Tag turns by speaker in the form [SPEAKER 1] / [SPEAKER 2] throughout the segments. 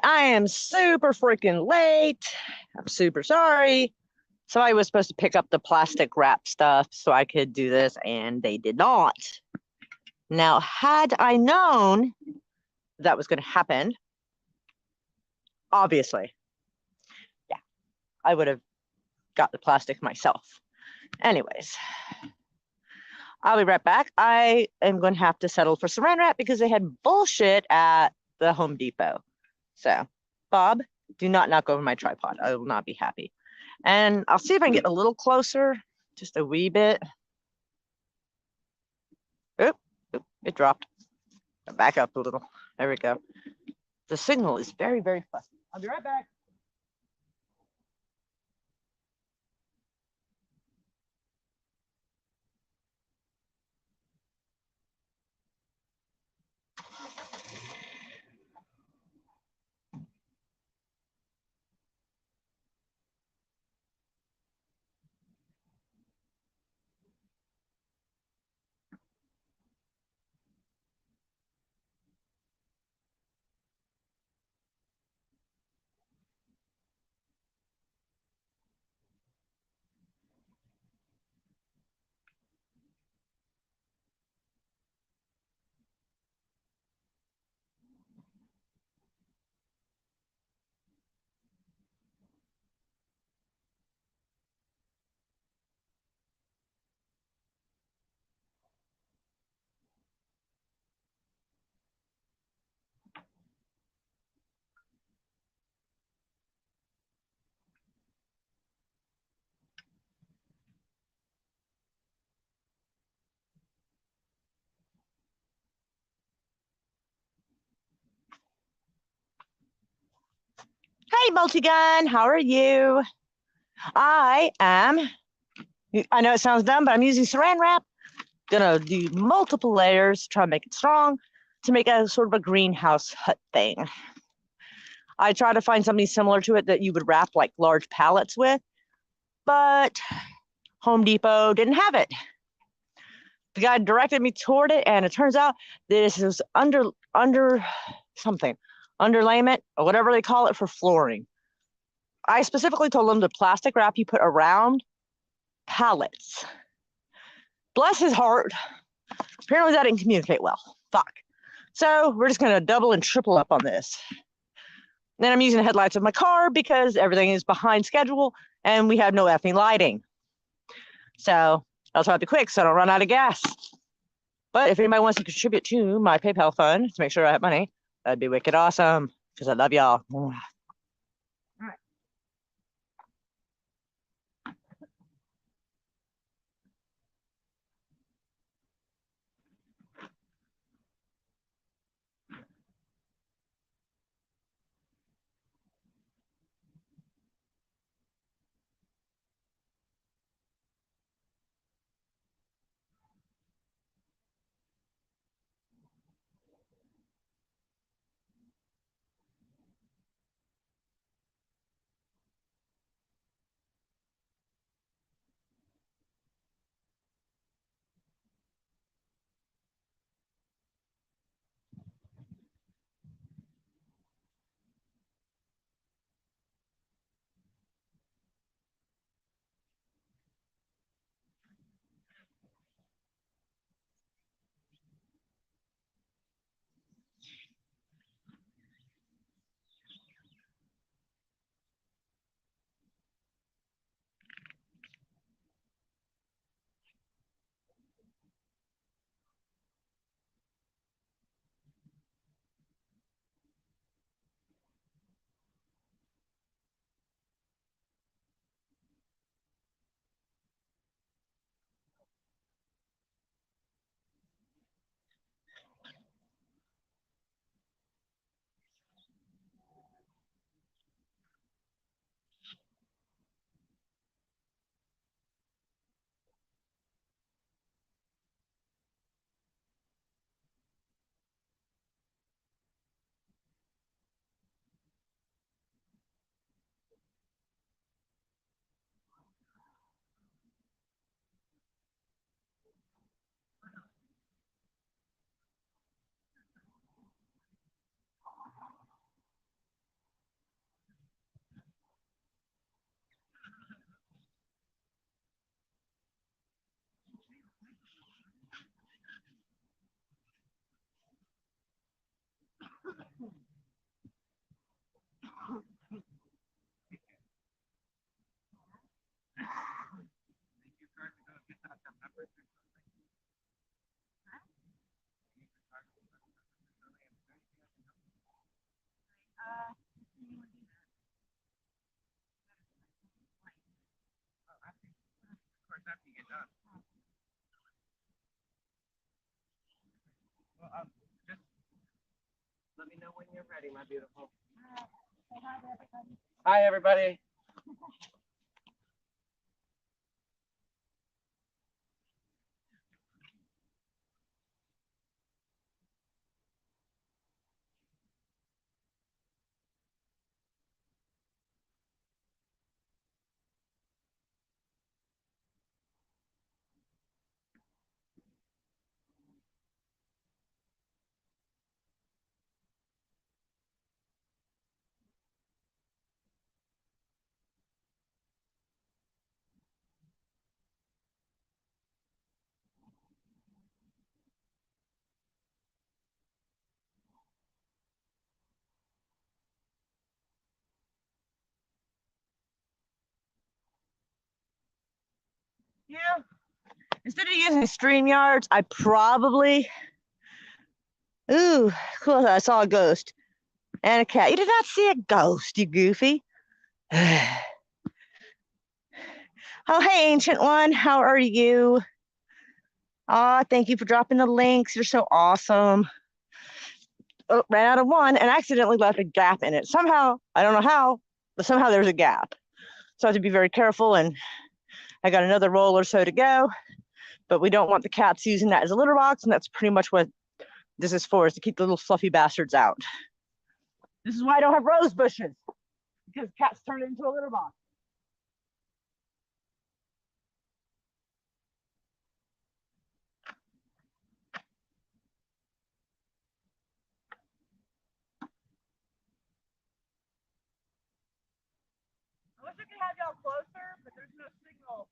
[SPEAKER 1] I am super freaking late. I'm super sorry. Somebody was supposed to pick up the plastic wrap stuff so I could do this, and they did not. Now, had I known that was going to happen, obviously, yeah, I would have got the plastic myself. Anyways, I'll be right back. I am going to have to settle for saran wrap because they had bullshit at the Home Depot. So, Bob, do not knock over my tripod. I will not be happy. And I'll see if I can get a little closer, just a wee bit. Oop, it dropped. Back up a little. There we go. The signal is very, very fussy. I'll be right back. Hey, Multigun, how are you? I know it sounds dumb, but I'm using saran wrap. Gonna do multiple layers, try to make it strong to make a sort of a greenhouse hut thing. I try to find something similar to it that you would wrap like large pallets with, but Home Depot didn't have it. The guy directed me toward it, and it turns out this is under something, underlayment or whatever they call it for flooring. I specifically told him the plastic wrap you put around pallets. Bless his heart. Apparently that didn't communicate well. Fuck. So we're just gonna double and triple up on this. Then I'm using the headlights of my car because everything is behind schedule and we have no effing lighting. So I'll try to be quick so I don't run out of gas. But if anybody wants to contribute to my PayPal fund to make sure I have money, that'd be wicked awesome because I love y'all.
[SPEAKER 2] Let me know when you're ready, my beautiful. Hi, everybody.
[SPEAKER 1] Yeah. Instead of using StreamYards, I probably, ooh, cool. I saw a ghost and a cat. You did not see a ghost, you goofy. Oh, hey, Ancient One. How are you? Ah, thank you for dropping the links. You're so awesome. Oh, ran out of one and accidentally left a gap in it. Somehow, I don't know how, but somehow there's a gap. So I have to be very careful. And I got another roll or so to go, but we don't want the cats using that as a litter box. And that's pretty much what this is for, is to keep the little fluffy bastards out. This is why I don't have rose bushes, because cats turn it into a litter box. I wish I could have y'all closer, but there's no signal.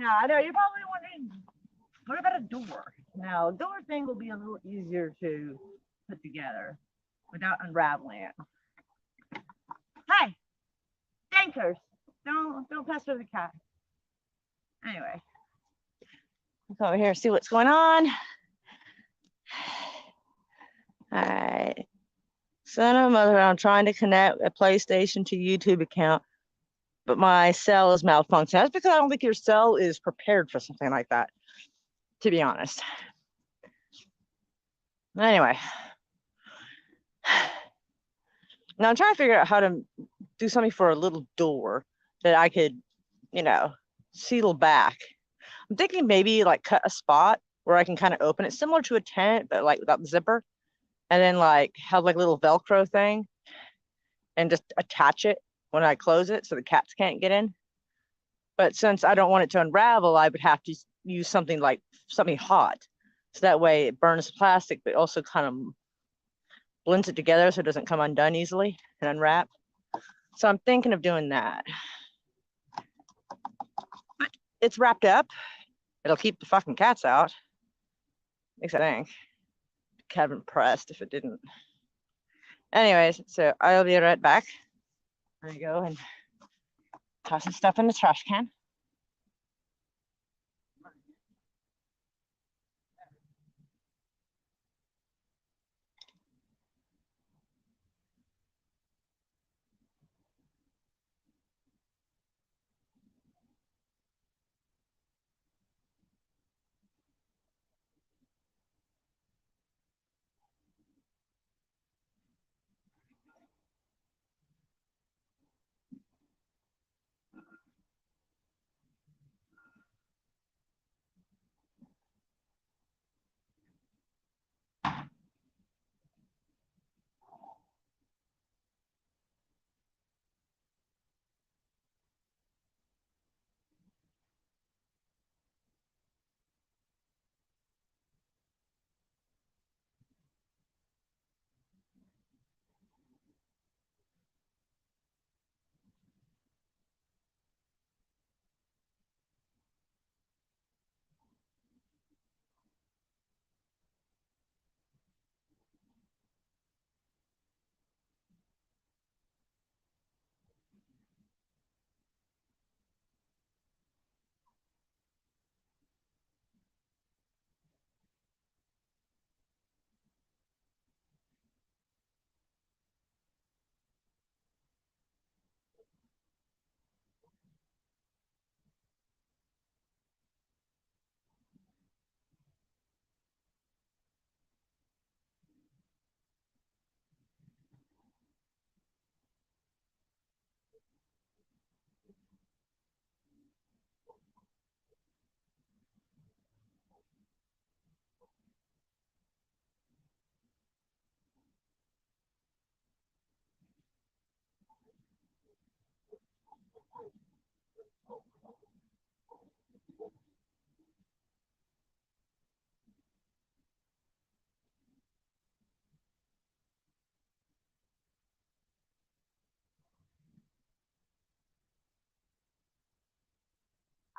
[SPEAKER 1] Now, I know you're probably wondering, what about a door? Now, a door thing will be a little easier to put together without unraveling it. Hey, dankers, don't pester the cat. Anyway, let's go over here and see what's going on. All right. Son of a mother, I'm trying to connect a PlayStation to YouTube account, but my cell is malfunctioning. That's because I don't think your cell is prepared for something like that, to be honest. Anyway. Now I'm trying to figure out how to do something for a little door that I could, seal back. I'm thinking maybe like cut a spot where I can kind of open it, similar to a tent, but like without the zipper, and then like have like a little Velcro thing and just attach it when I close it so the cats can't get in. But since I don't want it to unravel, I would have to use something hot. So that way it burns the plastic, but also kind of blends it together so it doesn't come undone easily and unwrap. So I'm thinking of doing that. But it's wrapped up. It'll keep the fucking cats out. At least I think. Kind of impressed if it didn't. Anyways, so I'll be right back. There you go, and toss some stuff in the trash can.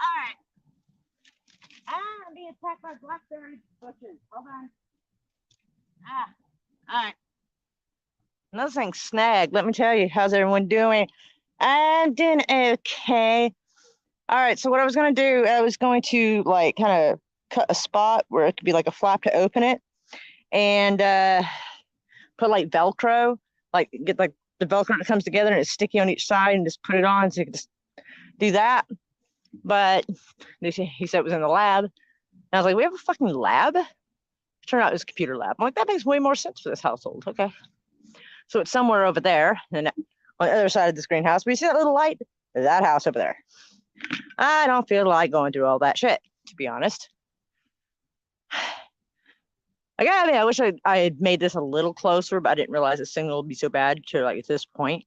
[SPEAKER 1] All right. I'm being attacked by blackberry bushes. Hold on. All right. Another thing, snag. Let me tell you, how's everyone doing? I'm doing okay. All right. So what I was gonna do, I was going to like kind of cut a spot where it could be like a flap to open it, and put like Velcro, like get like the Velcro that comes together and it's sticky on each side, and just put it on so you can just do that. But he said it was in the lab. And I was like, we have a fucking lab? It turned out it was a computer lab. I'm like, that makes way more sense for this household. Okay. So it's somewhere over there, and on the other side of this greenhouse. But you see that little light? That house over there. I don't feel like going through all that shit, to be honest. I wish I had made this a little closer, but I didn't realize the signal would be so bad to like at this point.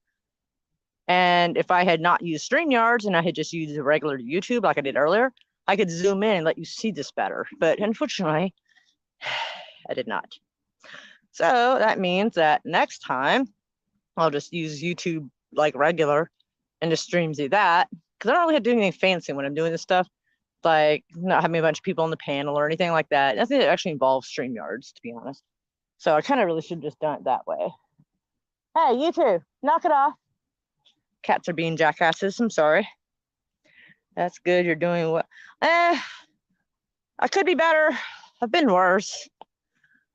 [SPEAKER 1] And if I had not used StreamYards and I had just used the regular YouTube like I did earlier, I could zoom in and let you see this better. But unfortunately, I did not. So that means that next time I'll just use YouTube like regular and just stream through that. Because I don't really have to do anything fancy when I'm doing this stuff. like not having a bunch of people on the panel or anything like that. Nothing that actually involves StreamYards, to be honest. So I kind of really should have just done it that way. Hey, you two, knock it off. Cats are being jackasses. I'm sorry. That's good. You're doing well. I could be better. I've been worse.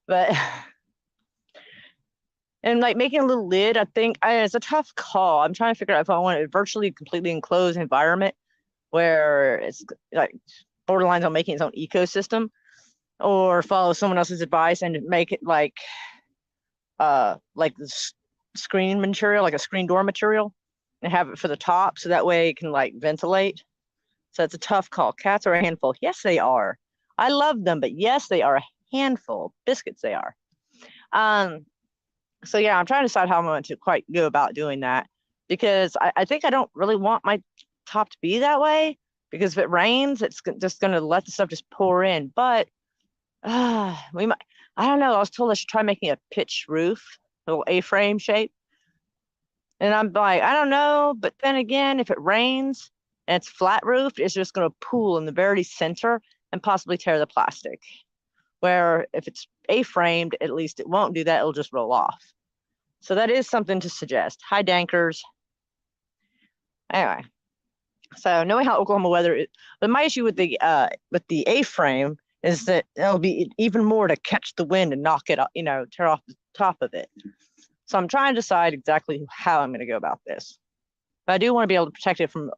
[SPEAKER 1] But and like making a little lid, I think it's a tough call. I'm trying to figure out if I want a virtually completely enclosed environment where it's like borderlines on making its own ecosystem, or follow someone else's advice and make it like this screen material, like a screen door material, and have it for the top so that way it can like ventilate. So it's a tough call. Cats are a handful. Yes, they are. I love them, but yes, they are a handful. Biscuits, they are. So yeah, I'm trying to decide how I'm going to quite go about doing that, because I think I don't really want my top to be that way, because if it rains, it's just going to let the stuff just pour in. But we might, I don't know. I was told I should try making a pitch roof, a little A-frame shape. And I'm like, I don't know. But then again, if it rains and it's flat roofed, it's just going to pool in the very center and possibly tear the plastic. Where if it's A-framed, at least it won't do that. It'll just roll off. So that is something to suggest. Hi, Dankers. Anyway, so knowing how Oklahoma weather is, but my issue with the A-frame is that it'll be even more to catch the wind and knock it up, tear off the top of it. So I'm trying to decide exactly how I'm going to go about this. But I do want to be able to protect it from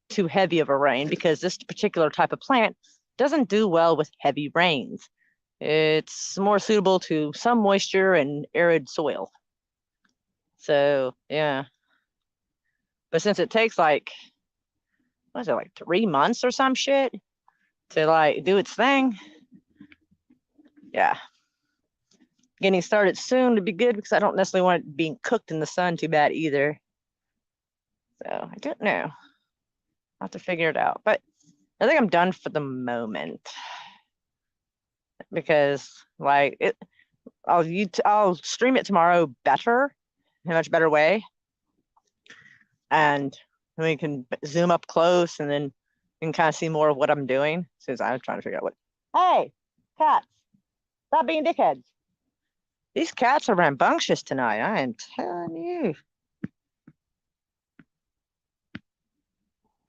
[SPEAKER 1] too heavy of a rain, because this particular type of plant doesn't do well with heavy rains. It's more suitable to some moisture and arid soil. So yeah. But since it takes like, what is it, like 3 months or some shit to like do its thing? Yeah. Getting started soon to be good, because I don't necessarily want it being cooked in the sun too bad either. So I don't know. I'll have to figure it out. But I think I'm done for the moment, because like I'll stream it tomorrow better, in a much better way, and we can zoom up close, and then you can kind of see more of what I'm doing, since I'm trying to figure out what. Hey, cats, stop being dickheads. These cats are rambunctious tonight. I am telling you.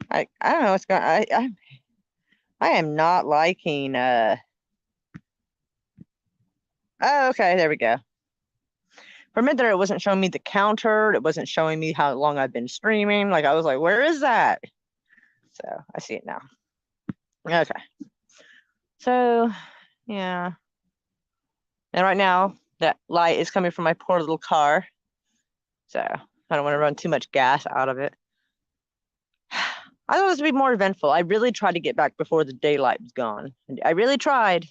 [SPEAKER 1] I don't know what's going. I am not liking. Oh, okay, there we go. For a minute there, it wasn't showing me the counter. It wasn't showing me how long I've been streaming. Like I was like, where is that? So I see it now. Okay. So yeah. And right now that light is coming from my poor little car. So I don't want to run too much gas out of it. I thought this would be more eventful. I really tried to get back before the daylight was gone. I really tried.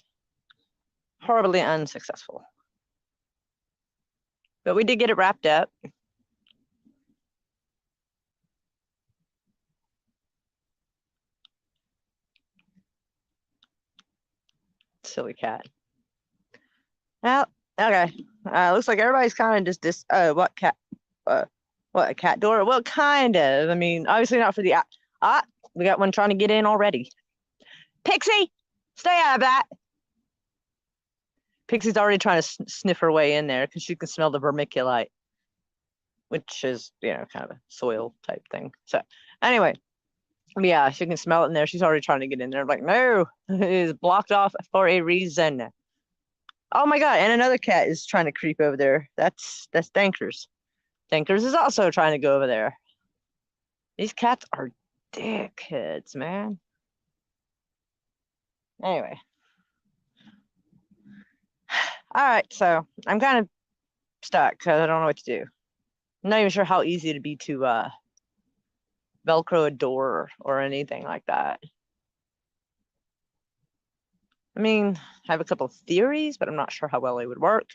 [SPEAKER 1] Horribly unsuccessful. But we did get it wrapped up. Silly cat. Well, okay. Looks like everybody's kind of just this. What cat? What, a cat door? Well, kind of. I mean, obviously not for the. We got one trying to get in already. Pixie, stay out of that. Pixie's already trying to sniff her way in there because she can smell the vermiculite, which is, kind of a soil type thing. So anyway, yeah, she can smell it in there. She's already trying to get in there. I'm like, no, it is blocked off for a reason. Oh my God, and another cat is trying to creep over there. That's Dankers. Dankers is also trying to go over there. These cats are dickheads, man. Anyway. All right, so I'm kind of stuck because I don't know what to do. I'm not even sure how easy it'd be to Velcro a door or anything like that. I mean, I have a couple of theories, but I'm not sure how well they would work.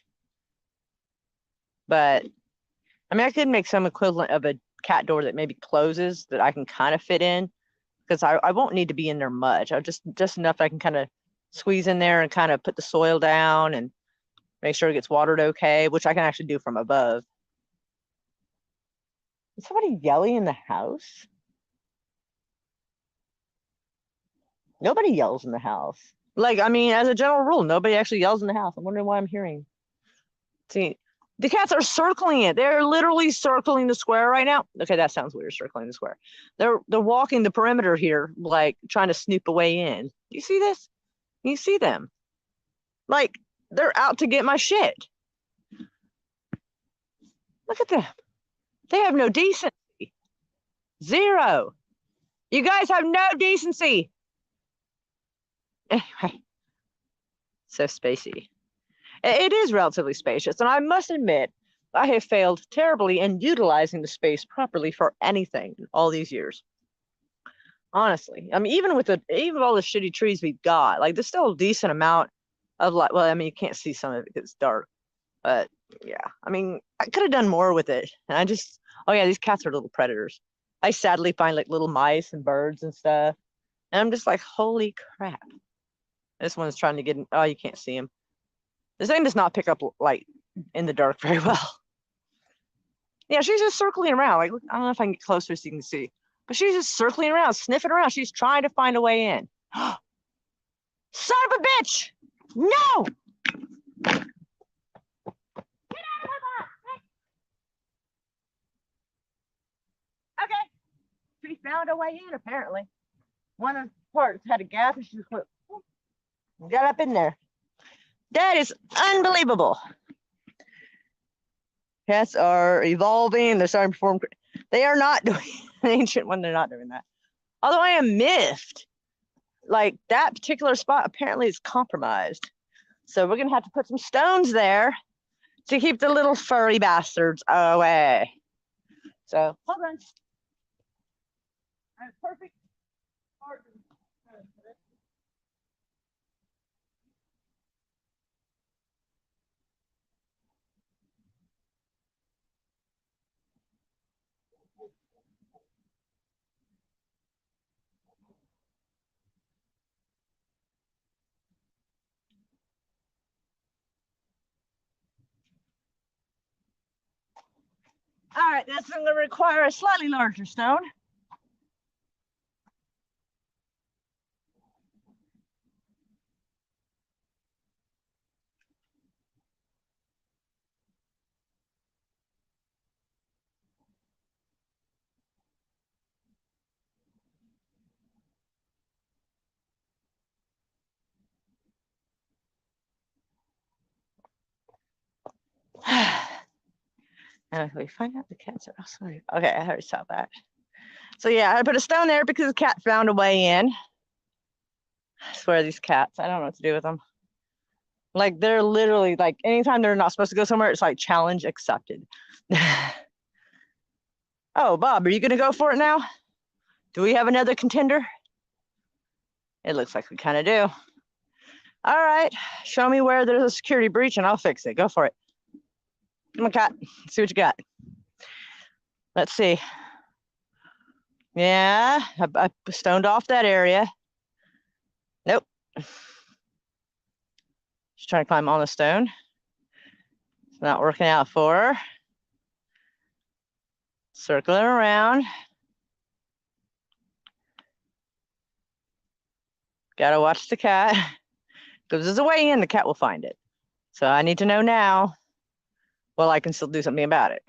[SPEAKER 1] But I mean, I could make some equivalent of a cat door that maybe closes that I can kind of fit in, because I won't need to be in there much. I'll just enough that I can kind of squeeze in there and kind of put the soil down and make sure it gets watered okay, which I can actually do from above. Is somebody yelling in the house? Nobody yells in the house. Like, I mean, as a general rule, nobody actually yells in the house. I'm wondering why I'm hearing. See, the cats are circling it. They're literally circling the square right now. Okay, that sounds weird, circling the square. They're walking the perimeter here, like trying to snoop a way in. Do you see this? You see them? Like, they're out to get my shit. Look at them. They have no decency. Zero. You guys have no decency. Anyway, so spacey. It is relatively spacious, and I must admit, I have failed terribly in utilizing the space properly for anything all these years. Honestly, I mean, even with all the shitty trees we've got, like there's still a decent amount of like, well, I mean, you can't see some of it because it's dark, but yeah, I mean, I could have done more with it. And I just, oh yeah, these cats are little predators. I sadly find like little mice and birds and stuff, and I'm just like, holy crap. This one's trying to get in. Oh, you can't see him. This thing does not pick up light in the dark very well. Yeah, she's just circling around. Like, I don't know if I can get closer so you can see, but she's just circling around, sniffing around. She's trying to find a way in. Son of a bitch! No! Get out of my box! Okay. She found a way in, apparently. One of the parts had a gap and she just got up in there. That is unbelievable. Cats are evolving. They're starting to perform. They are not doing an ancient one. They're not doing that. Although I am miffed. Like that particular spot apparently is compromised. So we're going to have to put some stones there to keep the little furry bastards away. So hold on. I have perfect. All right, that's going to require a slightly larger stone. And we find out the cats are also okay. I already saw that. So yeah, I put a stone there because the cat found a way in. I swear these cats, I don't know what to do with them. Like they're literally like anytime they're not supposed to go somewhere, it's like challenge accepted. Oh, Bob, are you gonna go for it now? Do we have another contender? It looks like we kind of do. All right, show me where there's a security breach and I'll fix it. Go for it. Come on, cat. See what you got. Let's see. Yeah, I stoned off that area. Nope. She's trying to climb on the stone. It's not working out for her. Circling around. Gotta watch the cat. Because there's a way in, the cat will find it. So I need to know now. Well, I can still do something about it.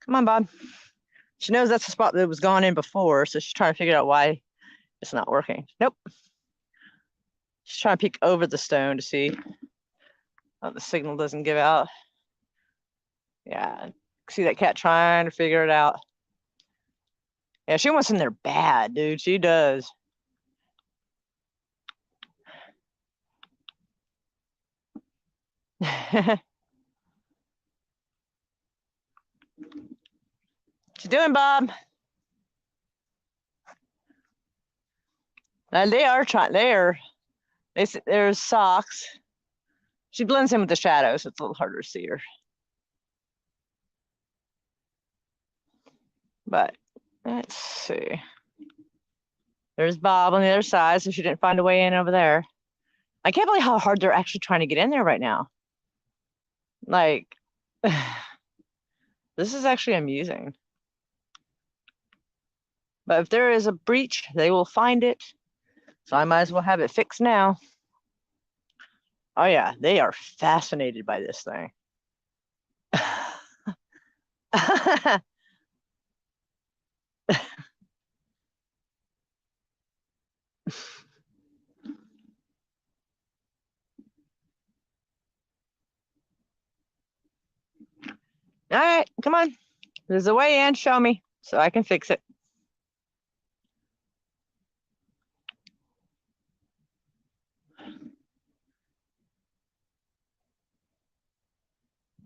[SPEAKER 1] Come on, Bob. She knows that's the spot that was gone in before, so she's trying to figure out why it's not working. Nope. She's trying to peek over the stone to see. Oh, the signal doesn't give out. Yeah, see that cat trying to figure it out. Yeah, she wants in there bad, dude. She does. What you doing, Bob? They are trying. There's socks. She blends in with the shadows, so it's a little harder to see her. But let's see. There's Bob on the other side, so she didn't find a way in over there. I can't believe how hard they're actually trying to get in there right now. Like, this is actually amusing. But if there is a breach, they will find it. So I might as well have it fixed now. Oh yeah, they are fascinated by this thing. All right, come on. There's a way in. Show me so I can fix it.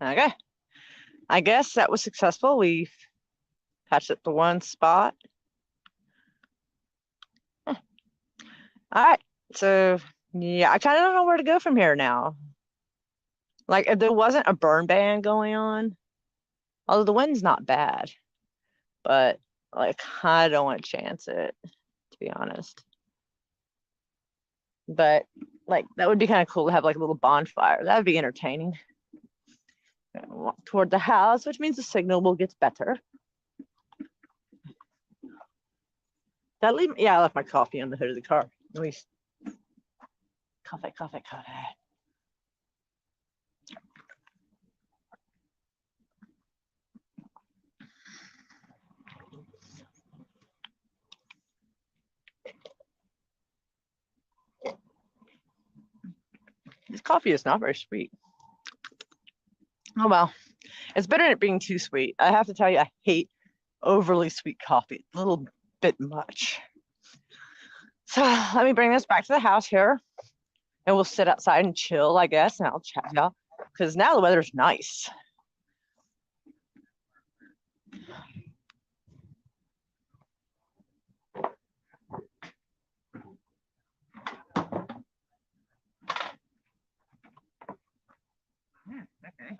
[SPEAKER 1] Okay. I guess that was successful. We patched it to one spot. All right. So yeah, I kind of don't know where to go from here now. Like if there wasn't a burn ban going on, although the wind's not bad, but like I don't want to chance it, to be honest. But like that would be kind of cool to have like a little bonfire. That would be entertaining. Walk toward the house, which means the signal will get better. That leave? Yeah, I left my coffee on the hood of the car. At least coffee. This coffee is not very sweet. Oh well, it's better than it being too sweet. I have to tell you, I hate overly sweet coffee. A little bit much. So let me bring this back to the house here, and we'll sit outside and chill, I guess, and I'll chat y'all because now the weather's nice. Okay.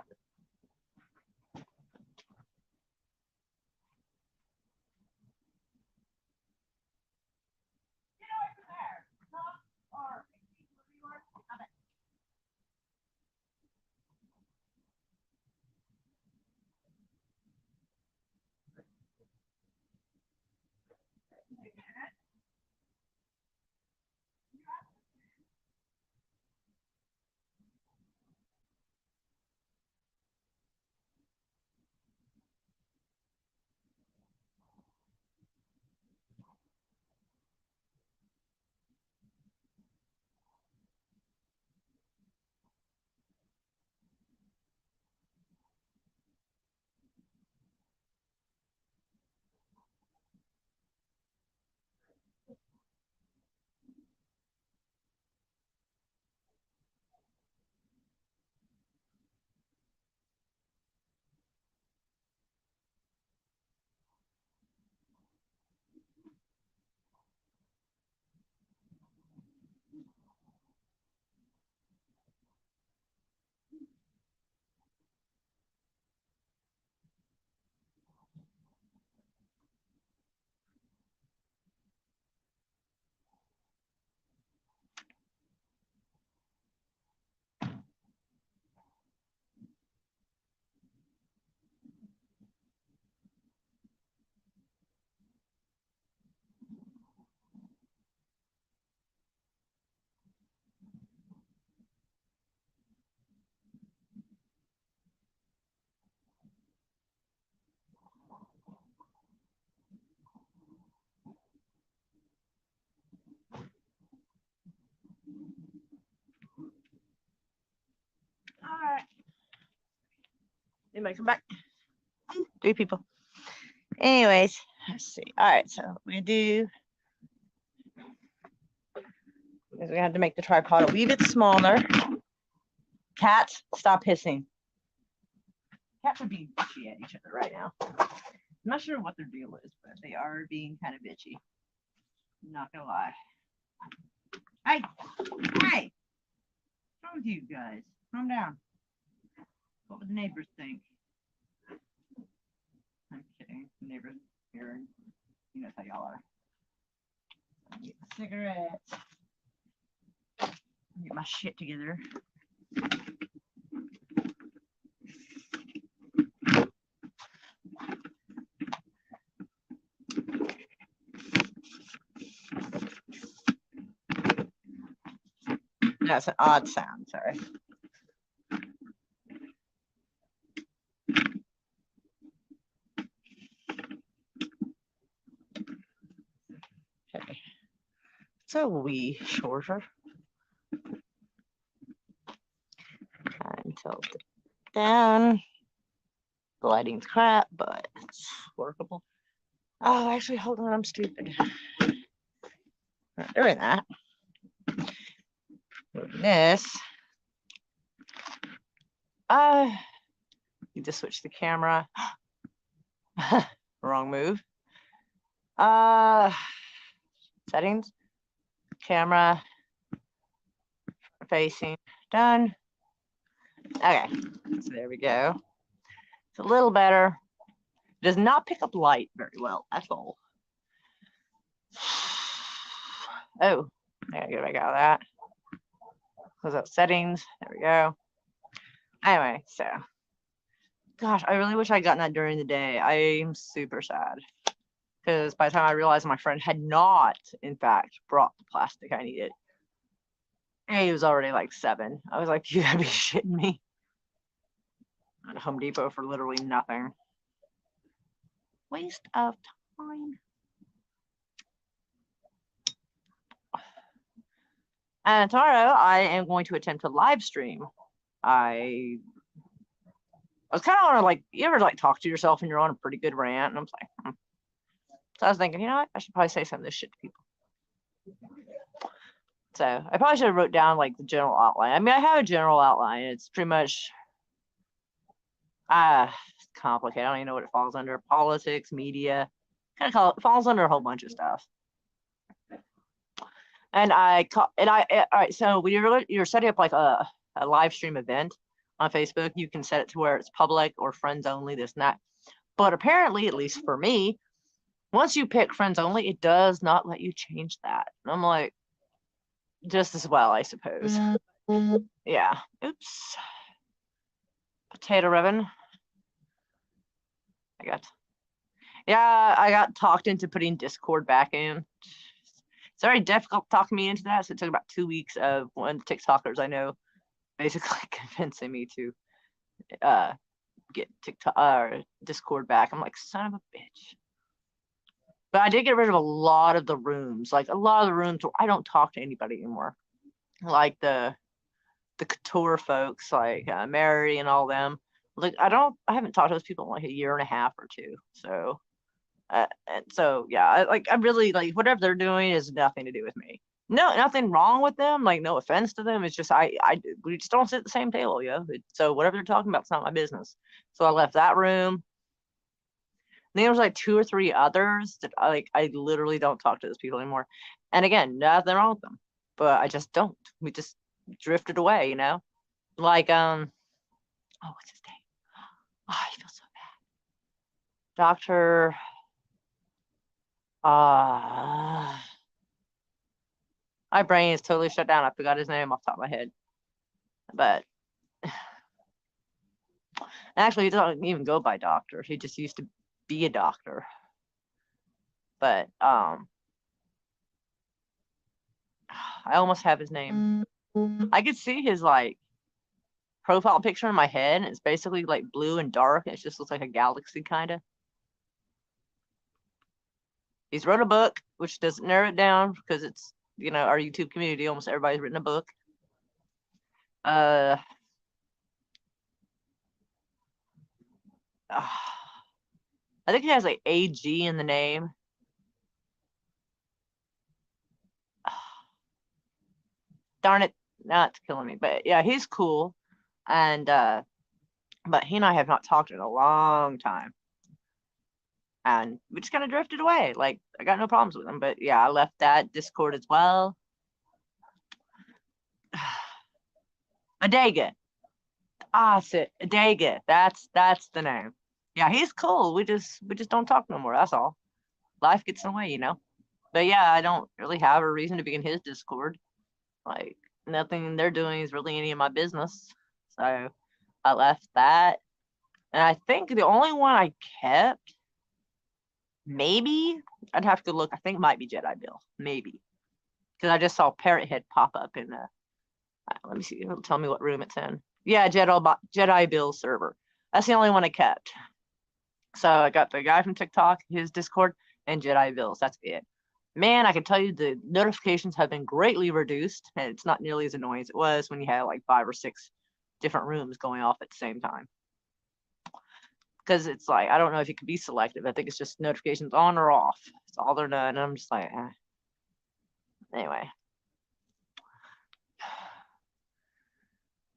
[SPEAKER 1] All right. Anybody come back? 3 people. Anyways, let's see. All right, so we do is we have to make the tripod a wee bit smaller. Cats, stop hissing. Cats are being bitchy at each other right now. I'm not sure what their deal is, but they are being kind of bitchy. I'm not gonna lie. Hey, what's wrong with you guys? Calm down. What would the neighbors think? I'm kidding. The neighbors here, you know how y'all are. Get my cigarettes. Get my shit together. That's an odd sound, sorry. Okay. It's a wee shorter. And tilt it down. The lighting's crap, but it's workable. Oh, actually, hold on, I'm stupid. Not doing that. Doing this. Need to switch the camera. Wrong move. Settings, camera, facing, done. Okay, so there we go. It's a little better. Does not pick up light very well at all. Oh, I gotta get back out of that. Close out settings. There we go. Anyway, so gosh, I really wish I'd gotten that during the day. I'm super sad because by the time I realized my friend had not, in fact, brought the plastic I needed, he was already like 7. I was like, you gotta be shitting me. At Home Depot for literally nothing. Waste of time. And tomorrow I am going to attempt to live stream. I was kind of on like, you ever like talk to yourself and you're on a pretty good rant, and I'm like, So I was thinking, you know what, I should probably say some of this shit to people. So I probably should have wrote down like the general outline. I mean, I have a general outline. It's pretty much complicated. I don't even know what it falls under. Politics, media, kind of it falls under a whole bunch of stuff. And all right, so when you're setting up like a live stream event on Facebook, you can set it to where it's public or friends only, this and that. But apparently, at least for me, once you pick friends only, it does not let you change that. And I'm like, just as well, I suppose. Yeah. Oops. Potato ribbon. I got talked into putting Discord back in. It's very difficult talking me into that. So it took about 2 weeks of one of the TikTokers I know basically convincing me to get TikTok or Discord back. I'm like, son of a bitch. But I did get rid of a lot of the rooms. Like a lot of the rooms where I don't talk to anybody anymore. Like the couture folks, like Mary and all them. Like I haven't talked to those people in like a year and a half or 2. So and so yeah, I really like whatever they're doing is nothing to do with me. No, nothing wrong with them. Like no offense to them. It's just we just don't sit at the same table, so whatever they're talking about, it's not my business. So I left that room. And there was like 2 or 3 others that I literally don't talk to those people anymore. And again, nothing wrong with them, but I just don't. We just drifted away, Like what's his name? Oh, I feel so bad. Dr. My brain is totally shut down. I forgot his name off the top of my head. But actually, he doesn't even go by doctor. He just used to be a doctor. But I almost have his name. I could see his like profile picture in my head. And it's basically like blue and dark. And it just looks like a galaxy kind of. He's wrote a book, which doesn't narrow it down because it's, our YouTube community, almost everybody's written a book. I think he has like AG in the name. Darn it, now it's killing me. But yeah, he's cool. And but he and I have not talked in a long time. And we just kind of drifted away. Like I got no problems with him. But yeah, I left that Discord as well. Adega. Adega. That's the name. Yeah, he's cool. We just don't talk no more. That's all. Life gets in the way, But yeah, I don't really have a reason to be in his Discord. Like nothing they're doing is really any of my business. So I left that. And I think the only one I kept, maybe, I'd have to look, I think it might be Jedi Bill. Maybe. Because I just saw Parrot Head pop up in Let me see. It'll tell me what room it's in. Yeah, Jedi Bill server. That's the only one I kept. So I got the guy from TikTok, his Discord, and Jedi Bills. That's it. Man, I can tell you the notifications have been greatly reduced, and it's not nearly as annoying as it was when you had like 5 or 6 different rooms going off at the same time. Because it's like, I don't know if you can be selective. I think it's just notifications on or off. It's all or none. And I'm just like, eh. Anyway.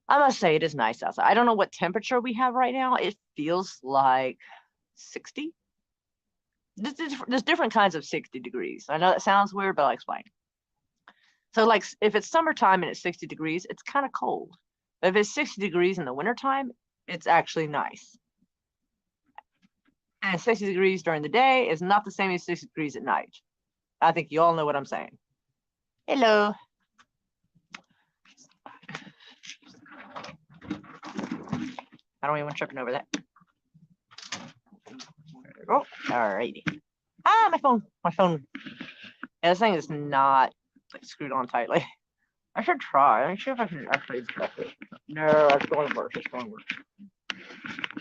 [SPEAKER 1] I must say it is nice outside. I don't know what temperature we have right now. It feels like 60. There's different kinds of 60 degrees. I know that sounds weird, but I'll explain. So like if it's summertime and it's 60 degrees, it's kind of cold. But if it's 60 degrees in the wintertime, it's actually nice. And 60 degrees during the day is not the same as 60 degrees at night. I think you all know what I'm saying. Hello. I don't even tripping over that. There we go. Alrighty. Ah, my phone. My phone. Yeah, this thing is not like screwed on tightly. I should try. Let me see if I can actually adjust it. No, it's going worse. It's going worse.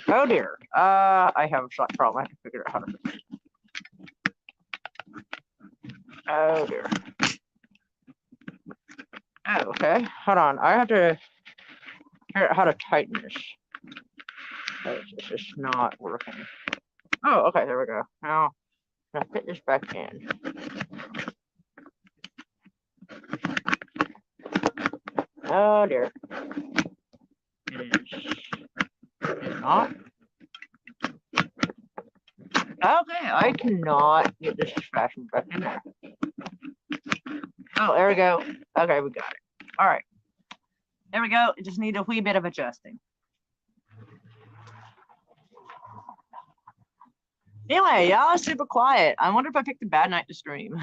[SPEAKER 1] Oh dear. I have a shot problem. I have to figure out how to fix it. Oh dear. Oh, okay. Hold on. I have to figure out how to tighten this. It's just not working. Oh, okay. There we go. Now, I'm gonna fit this back in. Oh dear. It is not. Okay, I cannot get this fastened back in there. Oh, there we go. Okay, we got it. All right. There we go. It just need a wee bit of adjusting. Anyway, y'all are super quiet. I wonder if I picked a bad night to stream.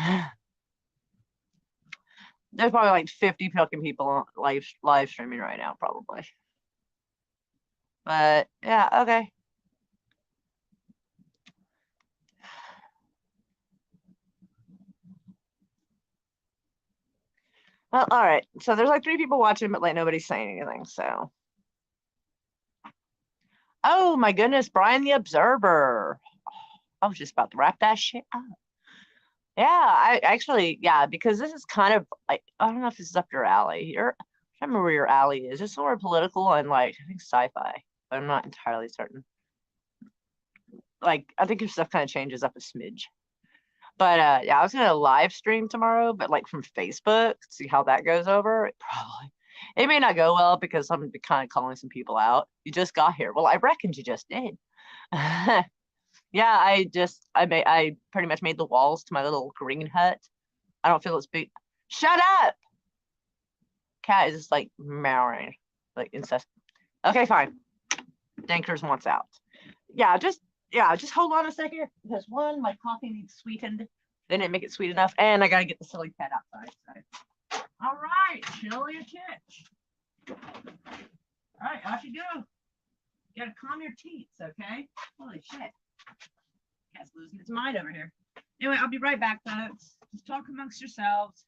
[SPEAKER 1] There's probably like 50 fucking people live streaming right now, probably. But yeah, okay. Well, all right. So there's like 3 people watching, but like nobody's saying anything. So, oh my goodness, Brian the Observer. I was just about to wrap that shit up. Yeah, I actually, yeah, because this is kind of like, I don't know if this is up your alley. I can't remember where your alley is. It's somewhere political and like, I think sci-fi. I'm not entirely certain. Like, I think your stuff kind of changes up a smidge. But yeah, I was gonna live stream tomorrow, but like from Facebook, see how that goes over. It may not go well because I'm kind of calling some people out. You just got here. Well, I reckoned you just did. Yeah, I pretty much made the walls to my little green hut. I don't feel it's big. Shut up! Cat is just like mowing, like incest. Okay, fine. Dankers wants out. Yeah, just hold on a second. Because one, my coffee needs sweetened. They didn't make it sweet enough, and I gotta get the silly cat outside. So. All right, chill your tits. All right, off you go. You gotta calm your teats, okay? Holy shit. Cat's losing its mind over here. Anyway, I'll be right back, folks. Just talk amongst yourselves.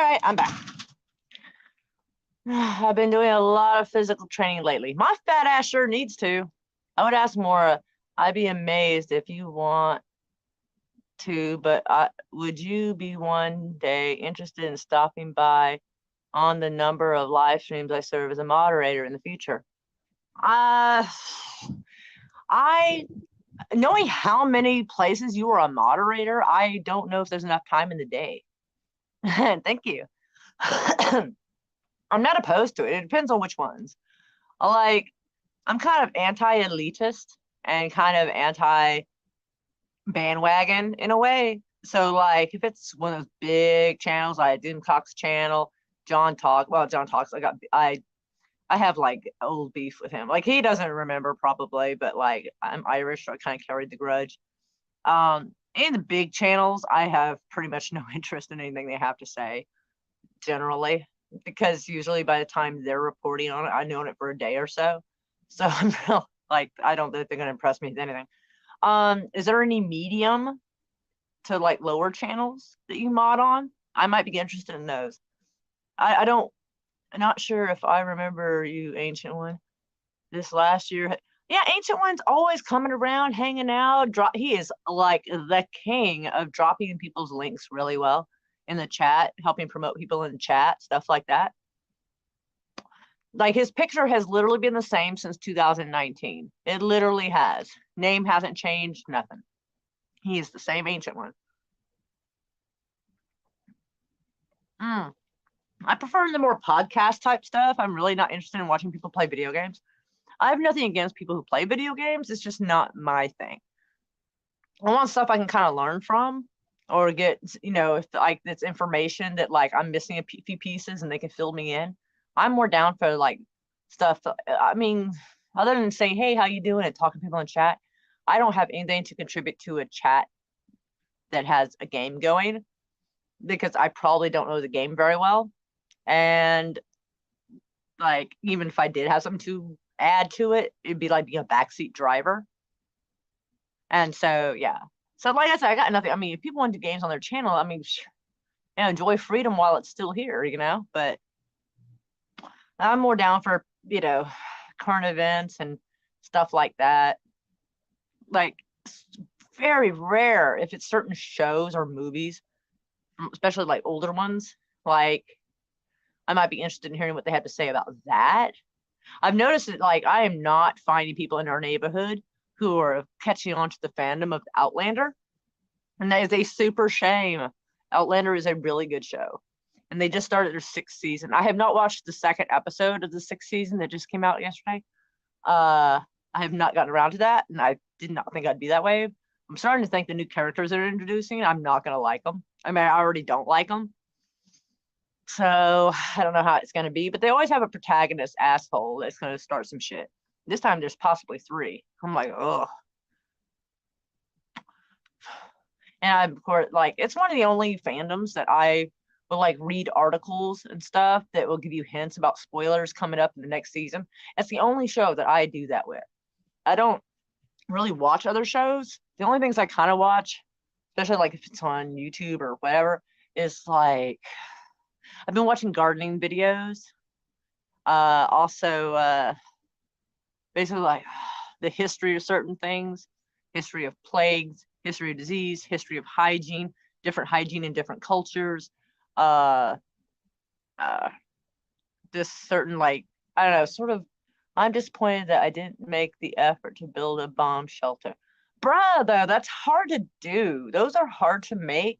[SPEAKER 1] right, I'm back. I've been doing a lot of physical training lately. My fat ass sure needs to. I would ask Maura, I'd be amazed if you want to, but would you be one day interested in stopping by on the number of live streams I serve as a moderator in the future? I knowing how many places you are a moderator, I don't know if there's enough time in the day. Thank you. I'm not opposed to it. It depends on which ones. I'm kind of anti-elitist and kind of anti-bandwagon in a way. So like if it's one of those big channels like Doom Talks channel, John Talks, I have like old beef with him. Like he doesn't remember probably, but like I'm Irish, so I kind of carried the grudge. In the big channels, I have pretty much no interest in anything they have to say, generally, because usually by the time they're reporting on it, I know it for a day or so. So I'm real, like, I don't think they're gonna impress me with anything. Is there any medium to like lower channels that you mod on? I might be interested in those. I don't, I'm not sure if I remember you, Ancient One, this last year. Yeah, Ancient One's always coming around, hanging out. He is like the king of dropping people's links really well in the chat, helping promote people in the chat, stuff like that. Like his picture has literally been the same since 2019. It literally has. Name hasn't changed, nothing. He is the same Ancient One. I prefer the more podcast type stuff. I'm really not interested in watching people play video games. I have nothing against people who play video games. It's just not my thing. I want stuff I can kind of learn from or get, if like it's information that like I'm missing a few pieces and they can fill me in. I'm more down for like stuff. I mean, other than saying, hey, how you doing? And talking to people in chat, I don't have anything to contribute to a chat that has a game going because I probably don't know the game very well. And like, even if I did have something to add to it, it'd be like being a backseat driver. And so, yeah. So like I said, I got nothing. I mean, if people want to do games on their channel, I mean, enjoy freedom while it's still here, but I'm more down for, current events and stuff like that. Like, it's very rare if it's certain shows or movies, especially like older ones, like I might be interested in hearing what they have to say about that. I've noticed that like I am not finding people in our neighborhood who are catching on to the fandom of Outlander. And that is a super shame. Outlander is a really good show. And they just started their 6th season. I have not watched the 2nd episode of the 6th season that just came out yesterday. I have not gotten around to that, and I did not think I'd be that way. I'm starting to think the new characters they're introducing, I'm not going to like them. I mean, I already don't like them. So I don't know how it's going to be, but they always have a protagonist asshole that's going to start some shit. This time there's possibly 3. I'm like, ugh. And I'm, of course, like, it's one of the only fandoms that I will like read articles and stuff that will give you hints about spoilers coming up in the next season. It's the only show that I do that with. I don't really watch other shows. The only things I kind of watch, especially like if it's on YouTube or whatever, is like I've been watching gardening videos. Also, basically like the history of certain things, history of plagues, history of disease, history of hygiene, different hygiene in different cultures. This certain like, I don't know, sort of, I'm disappointed that I didn't make the effort to build a bomb shelter. Brother, that's hard to do. Those are hard to make.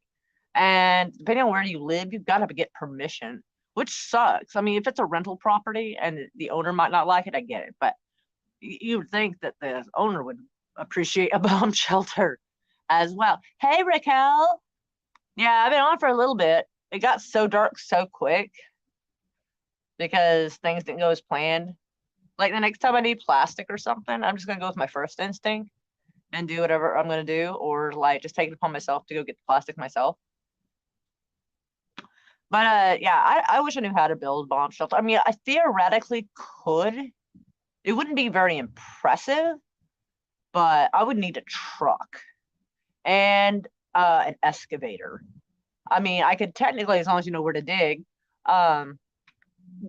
[SPEAKER 1] And depending on where you live, you've got to get permission, which sucks. I mean, if it's a rental property and the owner might not like it, I get it. But you would think that the owner would appreciate a bomb shelter as well. Hey, Raquel. Yeah, I've been on for a little bit. It got so dark so quick because things didn't go as planned. Like the next time I need plastic or something, I'm just going to go with my first instinct and do whatever I'm going to do, or like just take it upon myself to go get the plastic myself. But yeah, I wish I knew how to build bomb shelter. I mean, I theoretically could. It wouldn't be very impressive, but I would need a truck and an excavator. I mean, I could technically, as long as you know where to dig, um,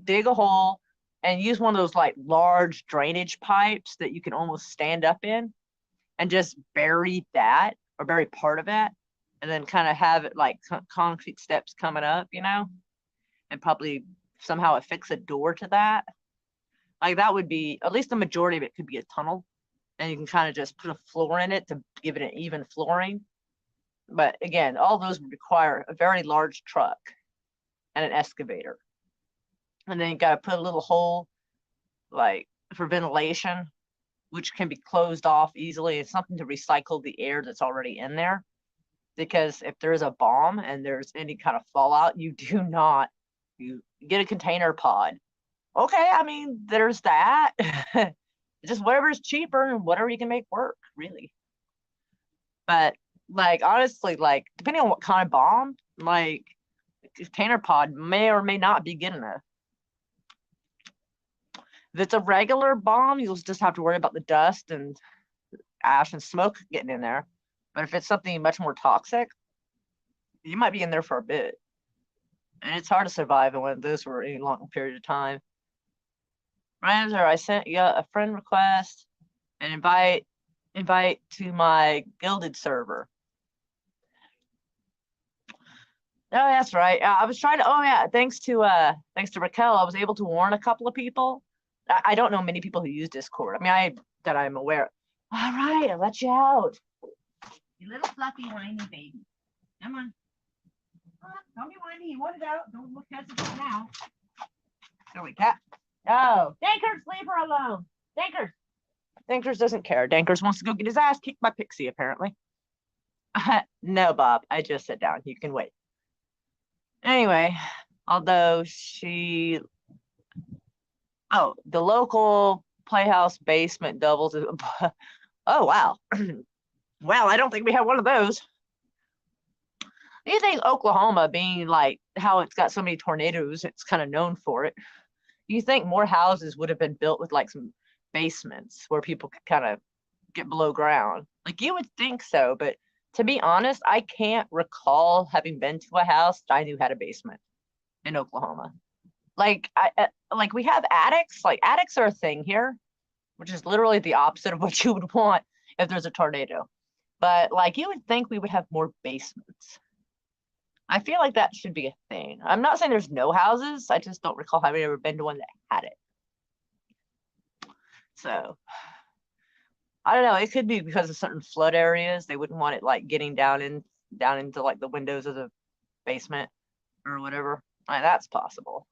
[SPEAKER 1] dig a hole and use one of those like large drainage pipes that you can almost stand up in and just bury that or bury part of it and then kind of have it like concrete steps coming up, and probably somehow affix a door to that. Like that would be, at least the majority of it could be a tunnel, and you can kind of just put a floor in it to give it an even flooring. But again, all those would require a very large truck and an excavator. And then you got to put a little hole like for ventilation, which can be closed off easily. It's something to recycle the air that's already in there. Because if there's a bomb and there's any kind of fallout, you get a container pod. Okay, I mean, there's that. Just whatever's cheaper and whatever you can make work, really. But like honestly, like depending on what kind of bomb, like container pod may or may not be good enough. If it's a regular bomb, you'll just have to worry about the dust and ash and smoke getting in there. But if it's something much more toxic, you might be in there for a bit. And it's hard to survive in one of those for any long period of time. Rams, I sent you a friend request and invite to my Guilded server. Oh, that's right. I was trying to. Oh yeah, thanks to Raquel, I was able to warn a couple of people. I don't know many people who use Discord. I mean, that I'm aware. All right, I'll let you out. You little fluffy whiny baby. Come on. Don't be whiny. You want it out. Don't look hesitant now. Silly cat. Oh, Dankers, leave her alone. Dankers. Dankers doesn't care. Dankers wants to go get his ass kicked by Pixie, apparently. No, Bob. I just sit down. You can wait. Anyway, although the local playhouse basement doubles. Oh, wow. Well, I don't think we have one of those. You think Oklahoma, being like how it's got so many tornadoes, it's kind of known for it. You think more houses would have been built with like some basements where people could kind of get below ground. Like you would think so, but to be honest, I can't recall having been to a house that I knew had a basement in Oklahoma. Like like we have attics. Like attics are a thing here, which is literally the opposite of what you would want if there's a tornado. But like you would think we would have more basements. I feel like that should be a thing. I'm not saying there's no houses. I just don't recall having ever been to one that had it. So I don't know. It could be because of certain flood areas. They wouldn't want it like getting down into like the windows of the basement or whatever. Like, that's possible.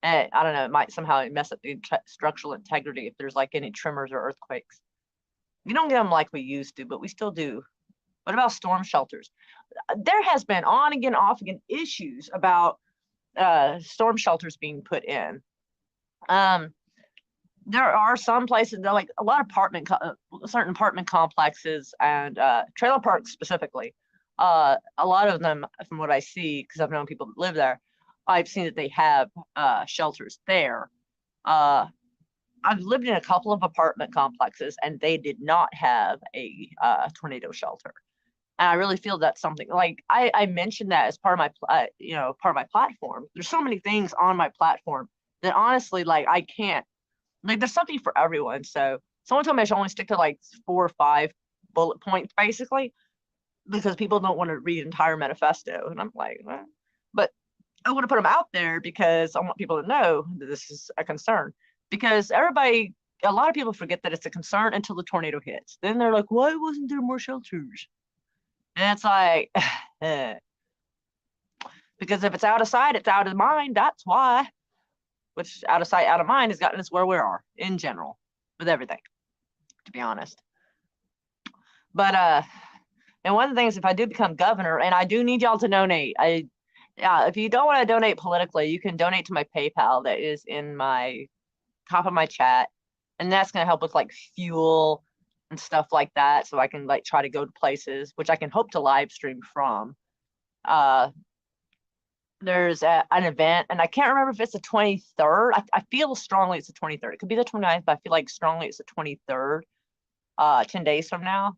[SPEAKER 1] And I don't know. It might somehow mess up the structural integrity if there's like any tremors or earthquakes. We don't get them like we used to, but we still do. What about storm shelters? There has been on again, off again issues about storm shelters being put in. There are some places that like a lot of certain apartment complexes and trailer parks specifically. A lot of them, from what I see, because I've known people that live there, I've seen that they have shelters there. I've lived in a couple of apartment complexes and they did not have a tornado shelter. And I really feel that's something like I mentioned that as part of my part of my platform. There's so many things on my platform that honestly, like I can't, like there's something for everyone. So someone told me I should only stick to like 4 or 5 bullet points basically, because people don't want to read entire manifesto. And I'm like, but I want to put them out there because I want people to know that this is a concern. Because a lot of people forget that it's a concern until the tornado hits. Then they're like, why wasn't there more shelters? And it's like, because if it's out of sight, it's out of mind. That's why. Which out of sight, out of mind has gotten us where we are in general with everything, to be honest. But and one of the things, if I do become governor, and I do need y'all to donate, if you don't want to donate politically, you can donate to my PayPal that is in my top of my chat, and that's going to help with like fuel and stuff like that, so I can like try to go to places which I can hope to live stream from. There's an event, and I can't remember if it's the 23rd. I feel strongly it's the 23rd. It could be the 29th, but I feel like strongly it's the 23rd, 10 days from now.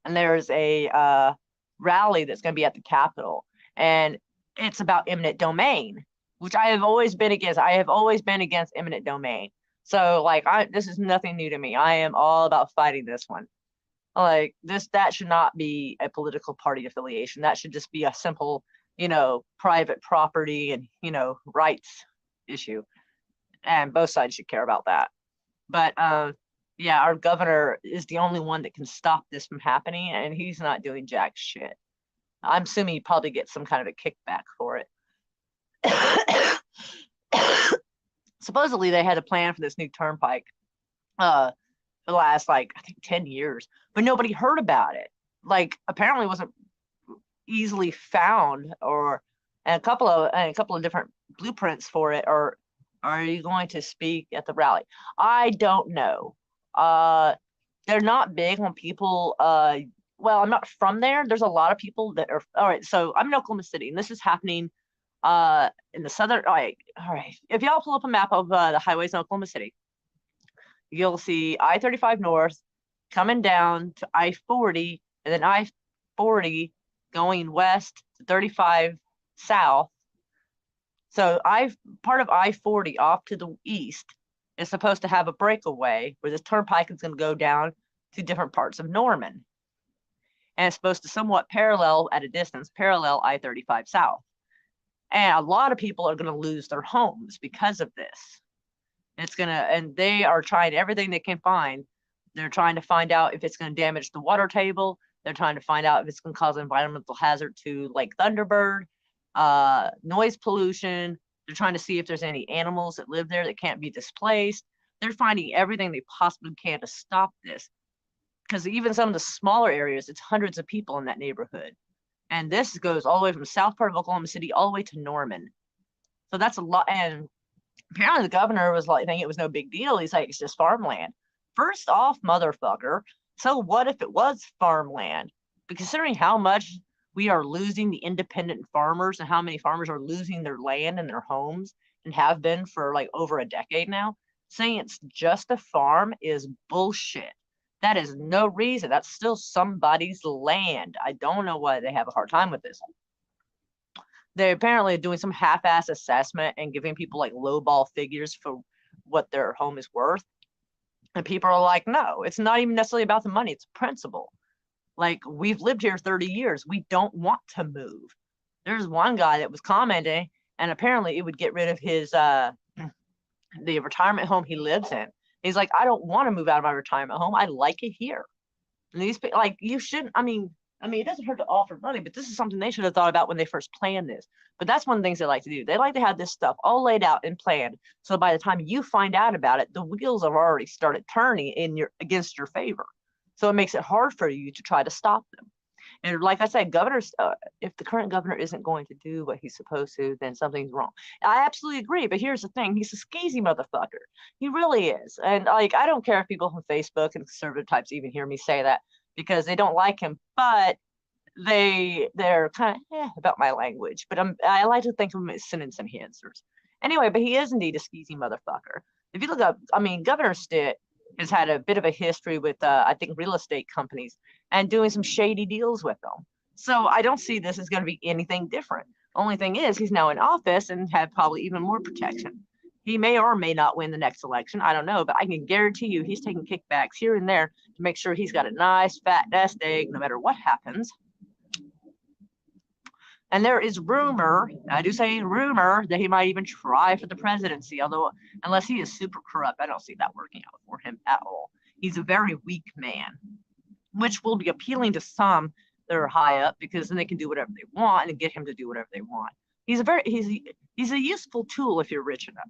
[SPEAKER 1] And there's a rally that's going to be at the Capitol, and it's about eminent domain, which I have always been against. I have always been against eminent domain. So like this is nothing new to me. I am all about fighting this one. Like that should not be a political party affiliation. That should just be a simple, private property and, rights issue. And both sides should care about that. But yeah, our governor is the only one that can stop this from happening, and he's not doing jack shit. I'm assuming he probably gets some kind of a kickback for it. Supposedly they had a plan for this new turnpike for the last I think 10 years, but nobody heard about it. Like apparently it wasn't easily found, or and a couple of different blueprints for it. Or are you going to speak at the rally? I don't know. They're not big on people. Well, I'm not from there. There's a lot of people that are. All right, so I'm in Oklahoma City, and this is happening in the southern. All right. If y'all pull up a map of the highways in Oklahoma City, you'll see I-35 north coming down to I-40, and then I-40 going west to 35 south. So part of I-40 off to the east is supposed to have a breakaway where this turnpike is going to go down to different parts of Norman. And it's supposed to somewhat parallel at a distance, parallel I-35 south. And a lot of people are going to lose their homes because of this. And they are trying everything they can find. They're trying to find out if it's going to damage the water table. They're trying to find out if it's going to cause environmental hazard to Lake Thunderbird, noise pollution. They're trying to see if there's any animals that live there that can't be displaced. They're finding everything they possibly can to stop this. Because even some of the smaller areas, it's hundreds of people in that neighborhood. And this goes all the way from the south part of Oklahoma City all the way to Norman. So that's a lot. And apparently the governor was like, thinking it was no big deal. He's like, it's just farmland. First off, motherfucker. So what if it was farmland? But considering how much we are losing the independent farmers and how many farmers are losing their land and their homes and have been for over a decade now, saying it's just a farm is bullshit. That is no reason. That's still somebody's land. I don't know why they have a hard time with this. They're apparently doing some half-ass assessment and giving people lowball figures for what their home is worth. And people are like, no, it's not even necessarily about the money. It's principle. We've lived here 30 years. We don't want to move. There's one guy that was commenting, and apparently it would get rid of his the retirement home he lives in. He's like, I don't want to move out of my retirement home. I like it here. And these you shouldn't. I mean, it doesn't hurt to offer money, but this is something they should have thought about when they first planned this. But that's one of the things they like to do. They like to have this stuff all laid out and planned. So by the time you find out about it, the wheels have already started turning against your favor. So it makes it hard for you to try to stop them. And like I said, governors, if the current governor isn't going to do what he's supposed to, then something's wrong. I absolutely agree. But here's the thing. He's a skeezy motherfucker. He really is. And I don't care if people from Facebook and conservative types even hear me say that because they don't like him. But they're kind of about my language. But I like to think of him as sentence enhancers. Anyway, but he is indeed a skeezy motherfucker. If you look up, Governor Stitt has had a bit of a history with, I think, real estate companies and doing some shady deals with them. So I don't see this as going to be anything different. Only thing is he's now in office and have probably even more protection. He may or may not win the next election. I don't know, but I can guarantee you he's taking kickbacks here and there to make sure he's got a nice fat nest egg no matter what happens. And there is rumor, I do say rumor, that he might even try for the presidency, although unless he is super corrupt, I don't see that working out for him at all. He's a very weak man, which will be appealing to some that are high up because then they can do whatever they want and get him to do whatever they want. He's a useful tool if you're rich enough.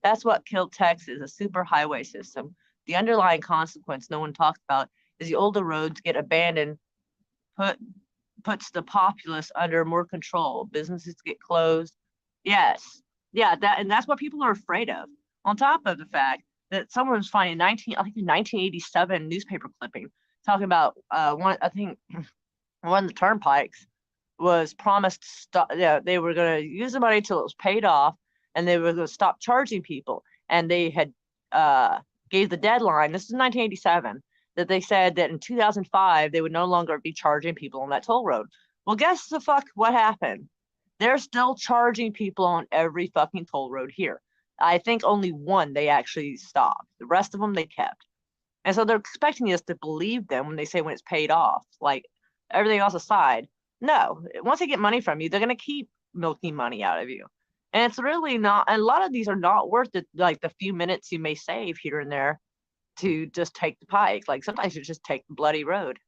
[SPEAKER 1] That's what killed Texas, a super highway system. The underlying consequence no one talks about is the older roads get abandoned, puts the populace under more control. Businesses get closed. Yes. Yeah, that's what people are afraid of. On top of the fact that someone was finding 1987 newspaper clipping talking about one of the turnpikes was promised to stop. Yeah, they were going to use the money till it was paid off, and they were going to stop charging people. And they had gave the deadline. This is 1987. that they said that in 2005 they would no longer be charging people on that toll road. Well, guess the fuck what happened? They're still charging people on every fucking toll road here. I think only one they actually stopped. The rest of them they kept. And so they're expecting us to believe them when they say when it's paid off. Like everything else aside, no. Once they get money from you, they're gonna keep milking money out of you. And it's really not, and a lot of these are not worth it, like the few minutes you may save here and there to just take the pike. Like sometimes you just take the bloody road.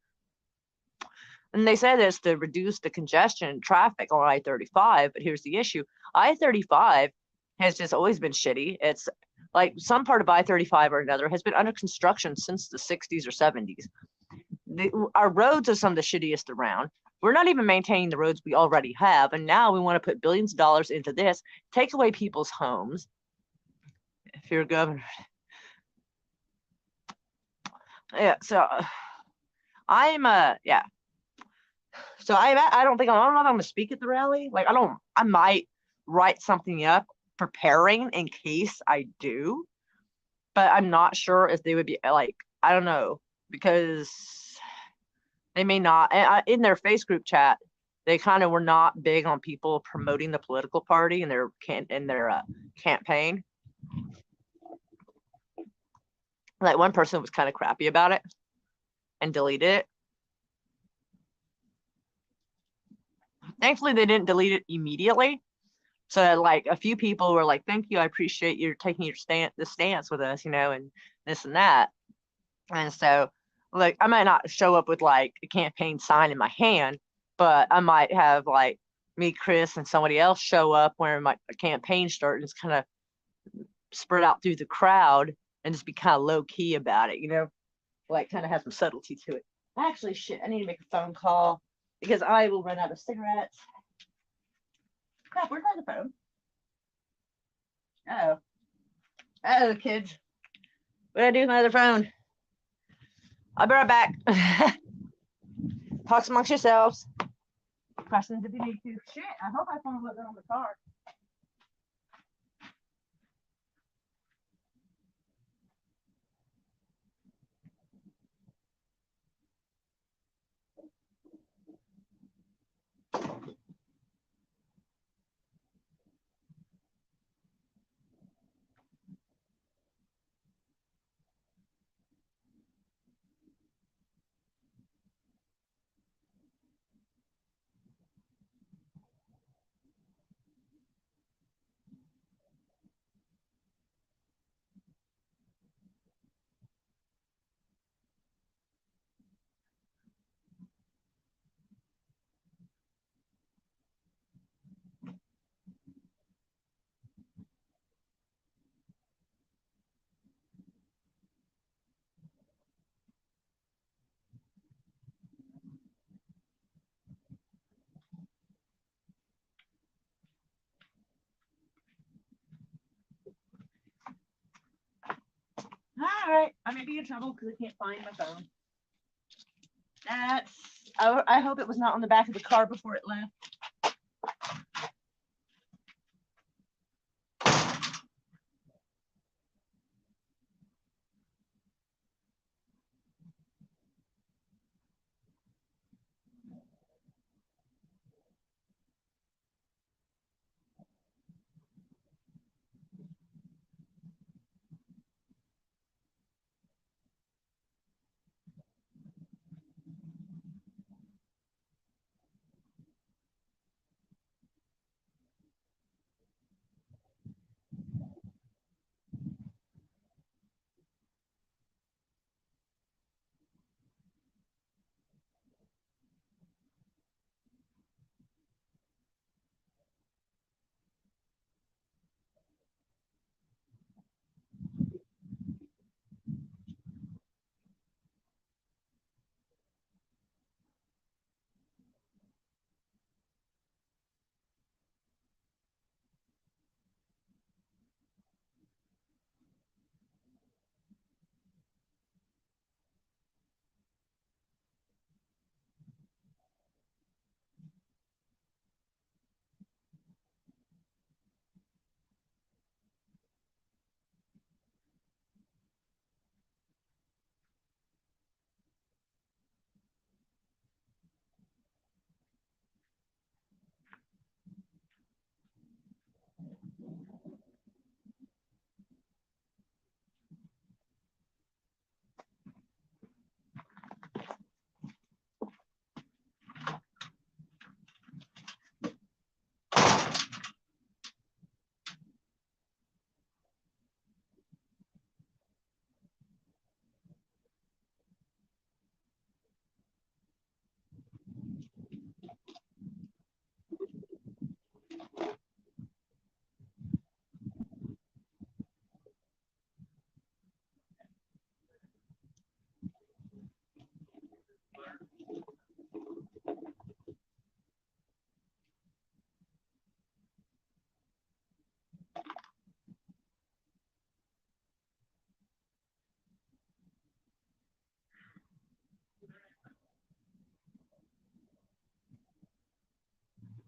[SPEAKER 1] And they say this to reduce the congestion and traffic on I-35, but here's the issue. I-35 has just always been shitty. It's like some part of I-35 or another has been under construction since the 60s or 70s. Our roads are some of the shittiest around. We're not even maintaining the roads we already have, and now we want to put billions of dollars into this, take away people's homes. If you're a governor. Yeah, so I'm yeah. So I don't know if I'm gonna speak at the rally. Like I might write something up preparing in case I do, but I'm not sure if they would be like, I don't know, because they may not. In their face group chat, they kind of were not big on people promoting the political party in their campaign. Like one person was kind of crappy about it and deleted it. Thankfully, they didn't delete it immediately. So like a few people were like, "Thank you, I appreciate you taking the stance with us, and this and that." And so, like, I might not show up with like a campaign sign in my hand, but I might have like me, Chris, and somebody else show up wearing my campaign shirt and just kind of spread out through the crowd and just be kind of low key about it, like kind of have some subtlety to it. Actually, shit, I need to make a phone call because I will run out of cigarettes. Crap, where's my phone? Oh, kids. What did I do with my other phone? I'll be right back. Talk amongst yourselves. Questions if you need to. Shit, I hope I found what on the car. All right, I may be in trouble because I can't find my phone. I hope it was not on the back of the car before it left.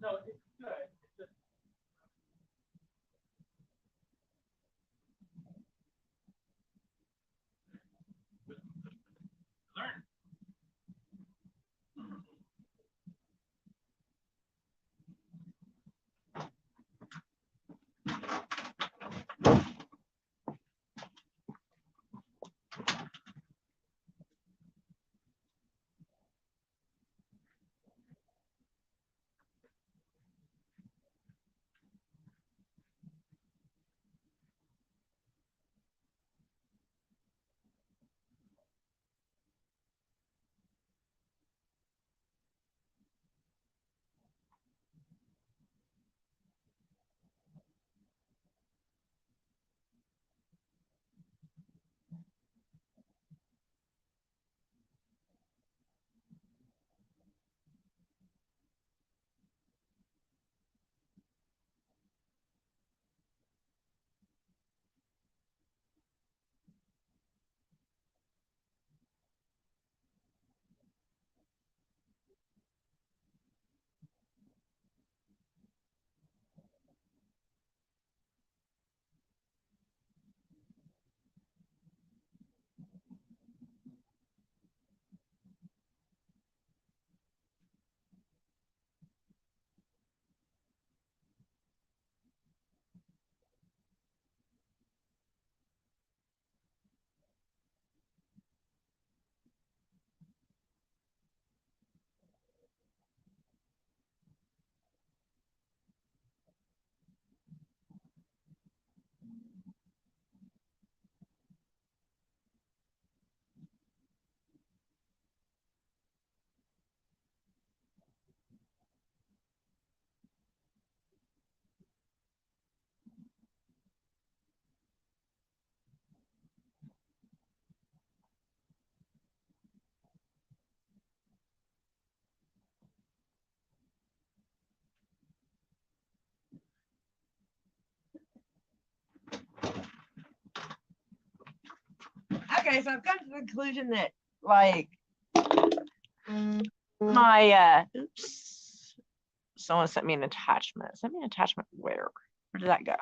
[SPEAKER 2] No, it's good. It's just learn.
[SPEAKER 1] Okay, so I've come to the conclusion that like my oops, someone sent me an attachment. Sent me an attachment where? Where did that go?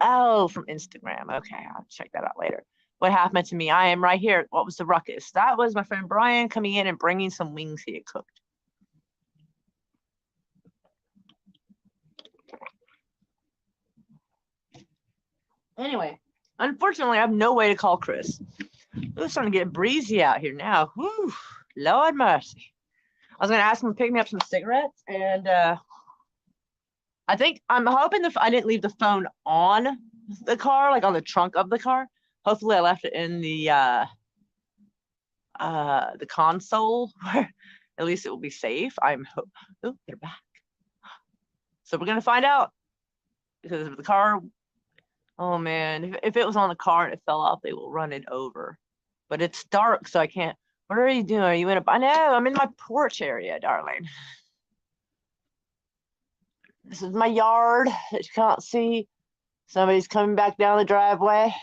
[SPEAKER 1] Oh, from Instagram. Okay, I'll check that out later. What happened to me? I am right here. What was the ruckus? That was my friend Brian coming in and bringing some wings he had cooked. Anyway, unfortunately, I have no way to call Chris. It's starting to get breezy out here now. Whew, Lord mercy. I was gonna ask him to pick me up some cigarettes, and I'm hoping I didn't leave the phone on the car, like on the trunk of the car. Hopefully, I left it in the console where at least it will be safe. Oh, they're back. So we're gonna find out because if the car, oh man, if it was on the car and it fell off, they will run it over. But it's dark, so I can't. What are you doing? Are you in a? I know I'm in my porch area, darling. This is my yard that you can't see. Somebody's coming back down the driveway.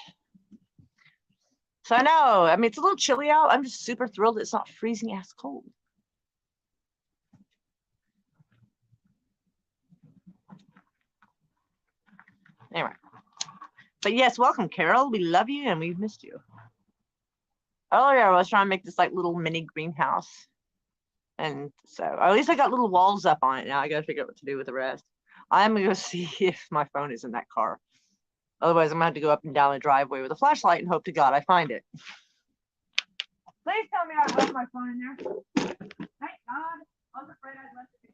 [SPEAKER 1] So I know. I mean, it's a little chilly out. I'm just super thrilled it's not freezing ass cold. Anyway. But yes, welcome, Carol. We love you and we've missed you. Oh yeah, I was trying to make this like little mini greenhouse. And so at least I got little walls up on it now. I gotta figure out what to do with the rest. I'm gonna go see if my phone is in that car. Otherwise, I'm gonna have to go up and down the driveway with a flashlight and hope to God I find it. Please tell me I left my phone in there. Thank God. I was afraid I'd left it.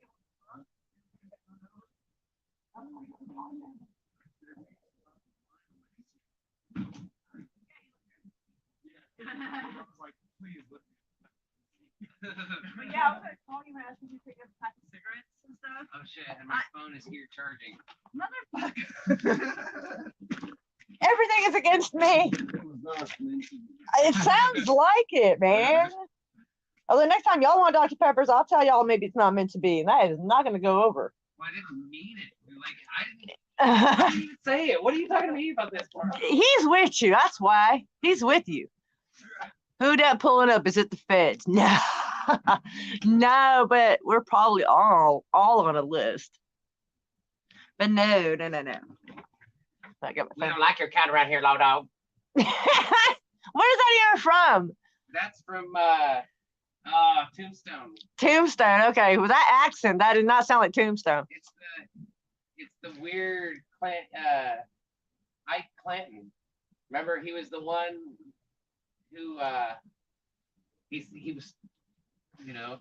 [SPEAKER 1] But yeah, I was gonna call you and ask you to pick up a pack of cigarettes and stuff.
[SPEAKER 3] Oh shit, and my phone is here charging.
[SPEAKER 1] Motherfucker. Everything is against me. It sounds like it, man. Oh, the next time y'all want Dr. Peppers, I'll tell y'all maybe it's not meant to be. And that is not gonna go over.
[SPEAKER 3] Well, I didn't mean it. Like I didn't even say it. What are you talking to me about this for?
[SPEAKER 1] He's with you. That's why. He's with you. Who that pulling up? Is it the feds? No. No, but we're probably all on a list. But no. I got
[SPEAKER 2] We
[SPEAKER 1] my
[SPEAKER 2] don't like your cat around here, low dog.
[SPEAKER 1] phone. Where is that even from?
[SPEAKER 3] That's from Tombstone.
[SPEAKER 1] Tombstone. Okay, with that accent, that did not sound like Tombstone.
[SPEAKER 3] It's the weird Ike Clanton. Remember, he was the one who he was, you know,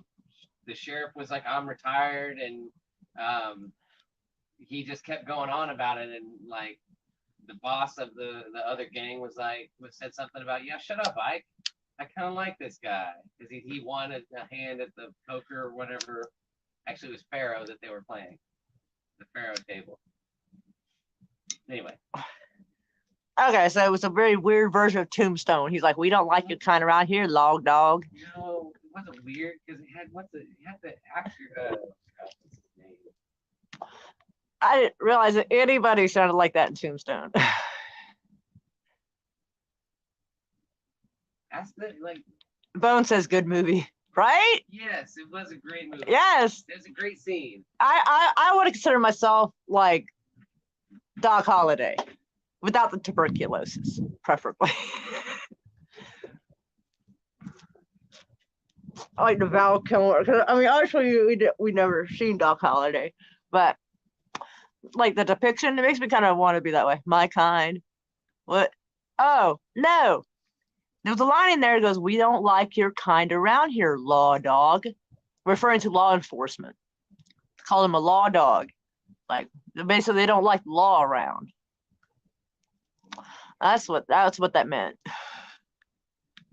[SPEAKER 3] the sheriff was like, I'm retired, and he just kept going on about it, and like the boss of the other gang was said something about, yeah, shut up, Ike. I kind of like this guy because he wanted a hand at the poker or whatever. Actually, it was Pharaoh that they were playing, the Pharaoh table. Anyway,
[SPEAKER 1] Okay, so it was a very weird version of Tombstone. He's like, we don't like your kind around here, log dog.
[SPEAKER 3] no, it wasn't weird because it had it had the actor. What's his name?
[SPEAKER 1] I didn't realize that anybody sounded like that in Tombstone.
[SPEAKER 3] That's the like.
[SPEAKER 1] Bone says good movie, right?
[SPEAKER 3] Yes, it was a great movie.
[SPEAKER 1] Yes.
[SPEAKER 3] It was a great scene.
[SPEAKER 1] I would consider myself like Doc Holliday without the tuberculosis, preferably. I like the Val Kilmer. 'Cause, I mean, obviously we never seen Doc Holliday, but like the depiction, it makes me kind of want to be that way. My kind. What? Oh no! There's a line in there that goes, "We don't like your kind around here, law dog," referring to law enforcement. Call him a law dog. Like basically, they don't like law around. That's what that meant.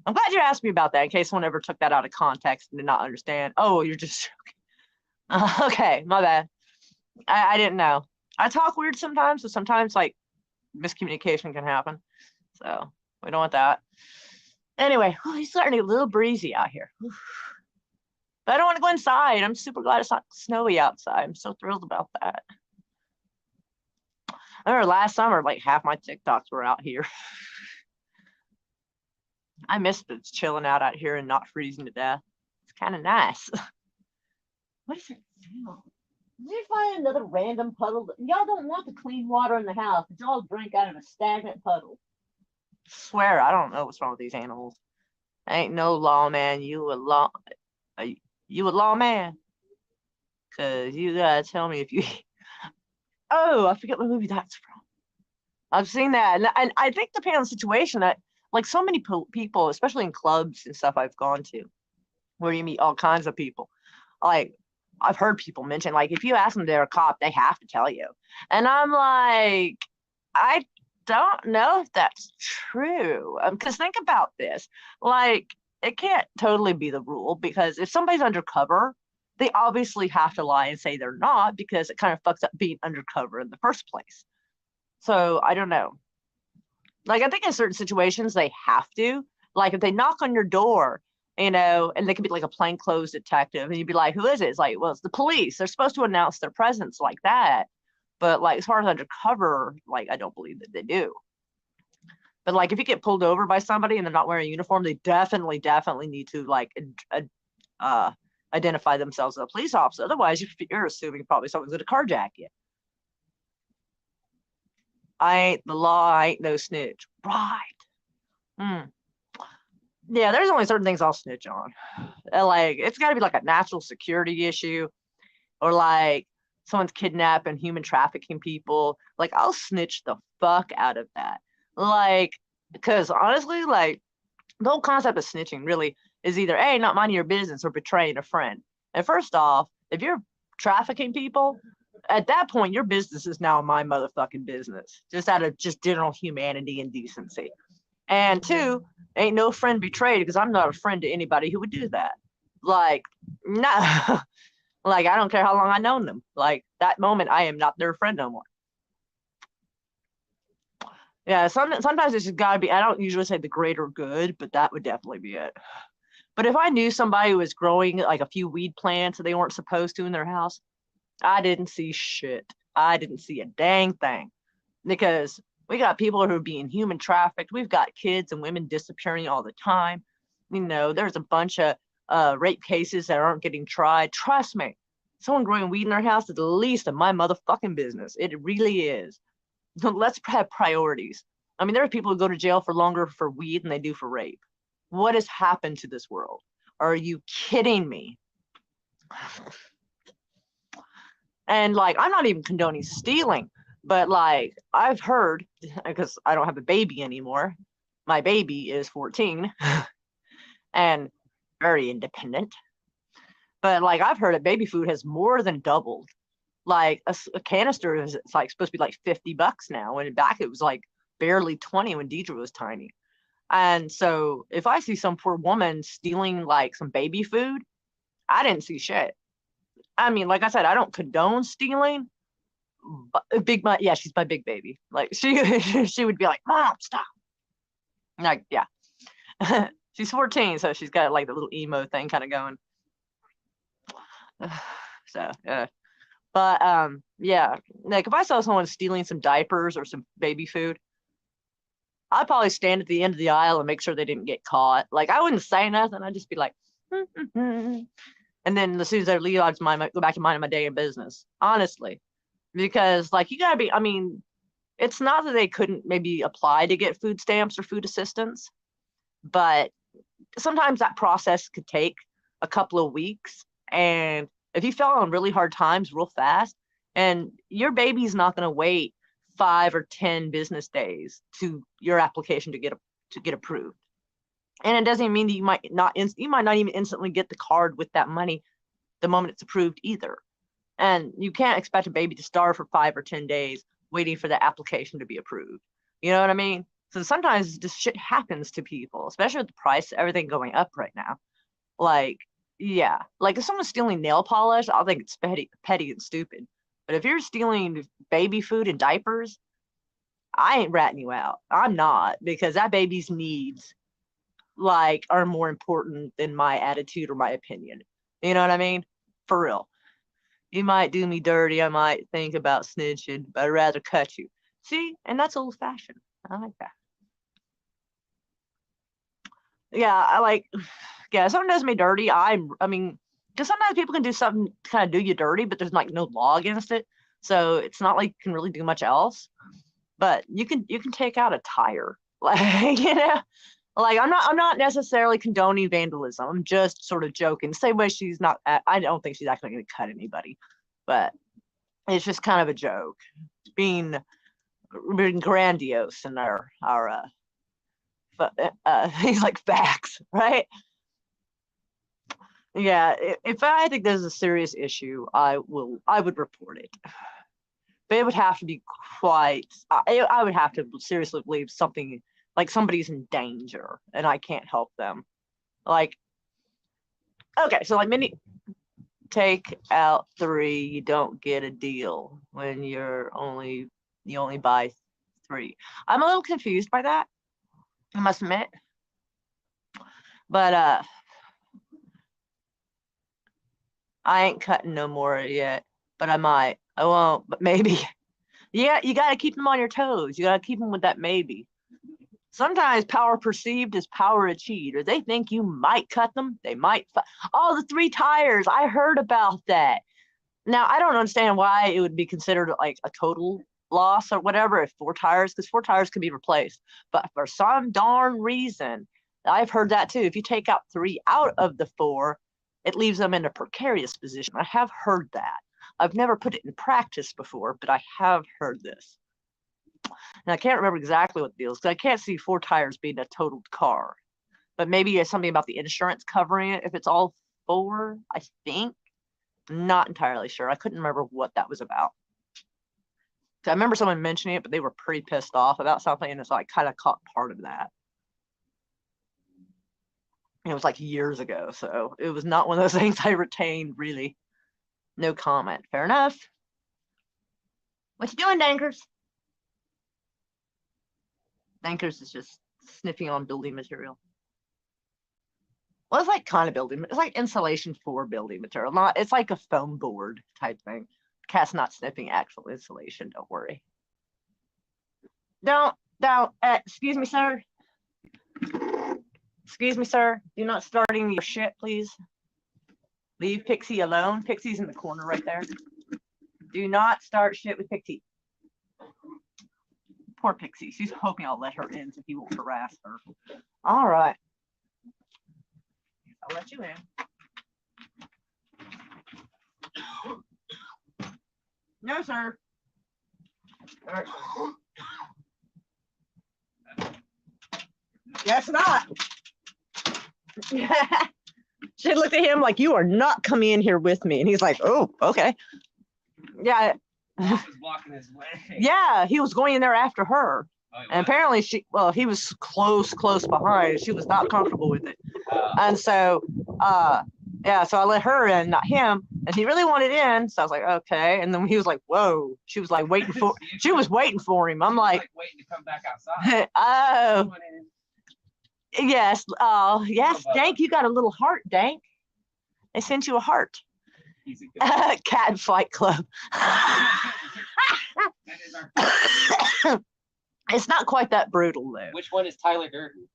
[SPEAKER 1] I'm glad you asked me about that in case someone ever took that out of context and did not understand. Oh, you're just okay. My bad. I didn't know. I talk weird sometimes, so sometimes like miscommunication can happen. So we don't want that. Anyway, it's starting to get a little breezy out here. But I don't want to go inside. I'm super glad it's not snowy outside. I'm so thrilled about that. I remember last summer, like half my TikToks were out here. I missed it chilling out here and not freezing to death. It's kind of nice. What is it? Did you find another random puddle? Y'all don't want the clean water in the house, but y'all drink out of a stagnant puddle. Swear, I don't know what's wrong with these animals. Ain't no lawman. You a lawman? Cause you gotta tell me if you. Oh, I forget what movie that's from. I've seen that, and I think depending on the situation, that like so many people, especially in clubs and stuff I've gone to, where you meet all kinds of people, like I've heard people mention, like if you ask them they're a cop, they have to tell you, and I'm like, I don't know if that's true. Because think about this, like it can't totally be the rule because if somebody's undercover, they obviously have to lie and say they're not because it kind of fucks up being undercover in the first place. So I don't know. Like I think in certain situations they have to. Like if they knock on your door, and they could be like a plainclothes detective, and you'd be like, "Who is it?" It's like, "Well, it's the police. They're supposed to announce their presence like that." But like as far as undercover, like I don't believe that they do. But like if you get pulled over by somebody and they're not wearing a uniform, they definitely need to like identify themselves as a police officer. Otherwise, you're assuming probably someone's gonna carjack you. I ain't the law. I ain't no snitch. Right. Yeah, there's only certain things I'll snitch on. Like it's got to be like a national security issue, or like someone's kidnapping, human trafficking people. Like I'll snitch the fuck out of that. Like, because honestly, like the whole concept of snitching really is either A, not minding your business, or betraying a friend. And first off, if you're trafficking people, at that point, your business is now my motherfucking business, just out of just general humanity and decency. And two, ain't no friend betrayed because I'm not a friend to anybody who would do that. Like, no, like I don't care how long I known them. Like that moment, I am not their friend no more. Yeah, sometimes it's just gotta be. I don't usually say the greater good, but that would definitely be it. But if I knew somebody who was growing like a few weed plants that they weren't supposed to in their house, I didn't see shit. I didn't see a dang thing because we got people who are being human trafficked. We've got kids and women disappearing all the time. There's a bunch of rape cases that aren't getting tried. Trust me, someone growing weed in their house is the least of my motherfucking business. It really is. Let's have priorities. I mean, there are people who go to jail for longer for weed than they do for rape. What has happened to this world? Are you kidding me? And like, I'm not even condoning stealing, but like, I've heard, because I don't have a baby anymore, my baby is 14 and very independent. But like, I've heard that baby food has more than doubled. Like a canister is, it's like supposed to be like $50 now, and back it was like barely 20 when Deidre was tiny. And so if I see some poor woman stealing like some baby food, I didn't see shit. I mean, like I said, I don't condone stealing. But yeah, she's my big baby. Like she would be like, Mom, stop. Like, yeah. She's 14, so she's got like the little emo thing kind of going. So but yeah, like if I saw someone stealing some diapers or some baby food, I'd probably stand at the end of the aisle and make sure they didn't get caught. Like I wouldn't say nothing. I'd just be like, and then as soon as I leave, I'd go back to minding my day in business. Honestly, because like you gotta be. I mean, it's not that they couldn't maybe apply to get food stamps or food assistance, but sometimes that process could take a couple of weeks. And if you fell on really hard times real fast, and your baby's not going to wait 5 or 10 business days to your application to get approved. And it doesn't mean that you might not even instantly get the card with that money the moment it's approved either. And you can't expect a baby to starve for 5 or 10 days waiting for the application to be approved. You know what I mean? So sometimes this shit happens to people, especially with the price of everything going up right now. Like, yeah, like if someone's stealing nail polish, I'll think it's petty and stupid. But if you're stealing baby food and diapers, I ain't ratting you out. I'm not, because that baby's needs like are more important than my attitude or my opinion. You know what I mean? For real. You might do me dirty. I might think about snitching, but I'd rather cut you. See, and that's old fashioned. I like that. Yeah, I like, yeah, if someone does me dirty, I mean, because sometimes people can do something to kind of do you dirty, but there's like no law against it. So it's not like you can really do much else. But you can take out a tire. Like, you know, like I'm not necessarily condoning vandalism. I'm just sort of joking. Same way she's not, I don't think she's actually going to cut anybody, but it's just kind of a joke. Being grandiose in our things like facts, right? Yeah, if I think there's a serious issue, I would report it. But it would have to be quite, I would have to seriously believe something like somebody's in danger and I can't help them. Like, okay, so like take out 3, you don't get a deal when you only buy 3. I'm a little confused by that, I must admit. But I ain't cutting no more yet, but I might. I won't, but maybe. Yeah, you got to keep them on your toes. You got to keep them with that maybe. Sometimes power perceived is power achieved, or they think you might cut them. They might. Oh, the 3 tires. I heard about that. Now, I don't understand why it would be considered like a total loss or whatever if 4 tires, because 4 tires can be replaced. But for some darn reason, I've heard that too. If you take out 3 out of the 4, it leaves them in a precarious position. I have heard that. I've never put it in practice before, but I have heard this. And I can't remember exactly what the deal is because I can't see 4 tires being a totaled car. But maybe it's something about the insurance covering it if it's all 4, I think. Not entirely sure. I couldn't remember what that was about. I remember someone mentioning it, but they were pretty pissed off about something, and it's like kind of caught part of that. It was like years ago, so it was not one of those things I retained, really. No comment. Fair enough. What you doing, Dankers? Dankers is just sniffing on building material. Well, it's like kind of building. It's like insulation for building material. Not. It's like a foam board type thing. Cat's not sniffing actual insulation. Don't worry. Don't. Excuse me, sir. Excuse me, sir. Do not starting your shit, please. Leave Pixie alone. Pixie's in the corner right there. Do not start shit with Pixie. Poor Pixie. She's hoping I'll let her in so he won't harass her. All right. I'll let you in. No, sir. All right. Guess not. She looked at him like, you are not coming in here with me. And he's like, oh, okay. Yeah.
[SPEAKER 3] Boss was blocking his way.
[SPEAKER 1] Yeah, he was going in there after her.
[SPEAKER 3] Oh, he
[SPEAKER 1] And
[SPEAKER 3] was?
[SPEAKER 1] apparently he was close behind. She was not comfortable with it.
[SPEAKER 3] Oh.
[SPEAKER 1] And so, yeah, so I let her in, not him. And he really wanted in. So I was like, okay. And then he was like, whoa. She was like waiting for, she was waiting for him. I'm like,
[SPEAKER 3] waiting to come back outside.
[SPEAKER 1] oh,
[SPEAKER 3] Come on in.
[SPEAKER 1] yes. Oh, yes, Dank, you got a little heart, Dank. They sent you a heart.
[SPEAKER 3] He's a good
[SPEAKER 1] Cat and Fight Club.
[SPEAKER 3] That is our-
[SPEAKER 1] It's not quite that brutal, though.
[SPEAKER 3] Which one is Tyler Durden?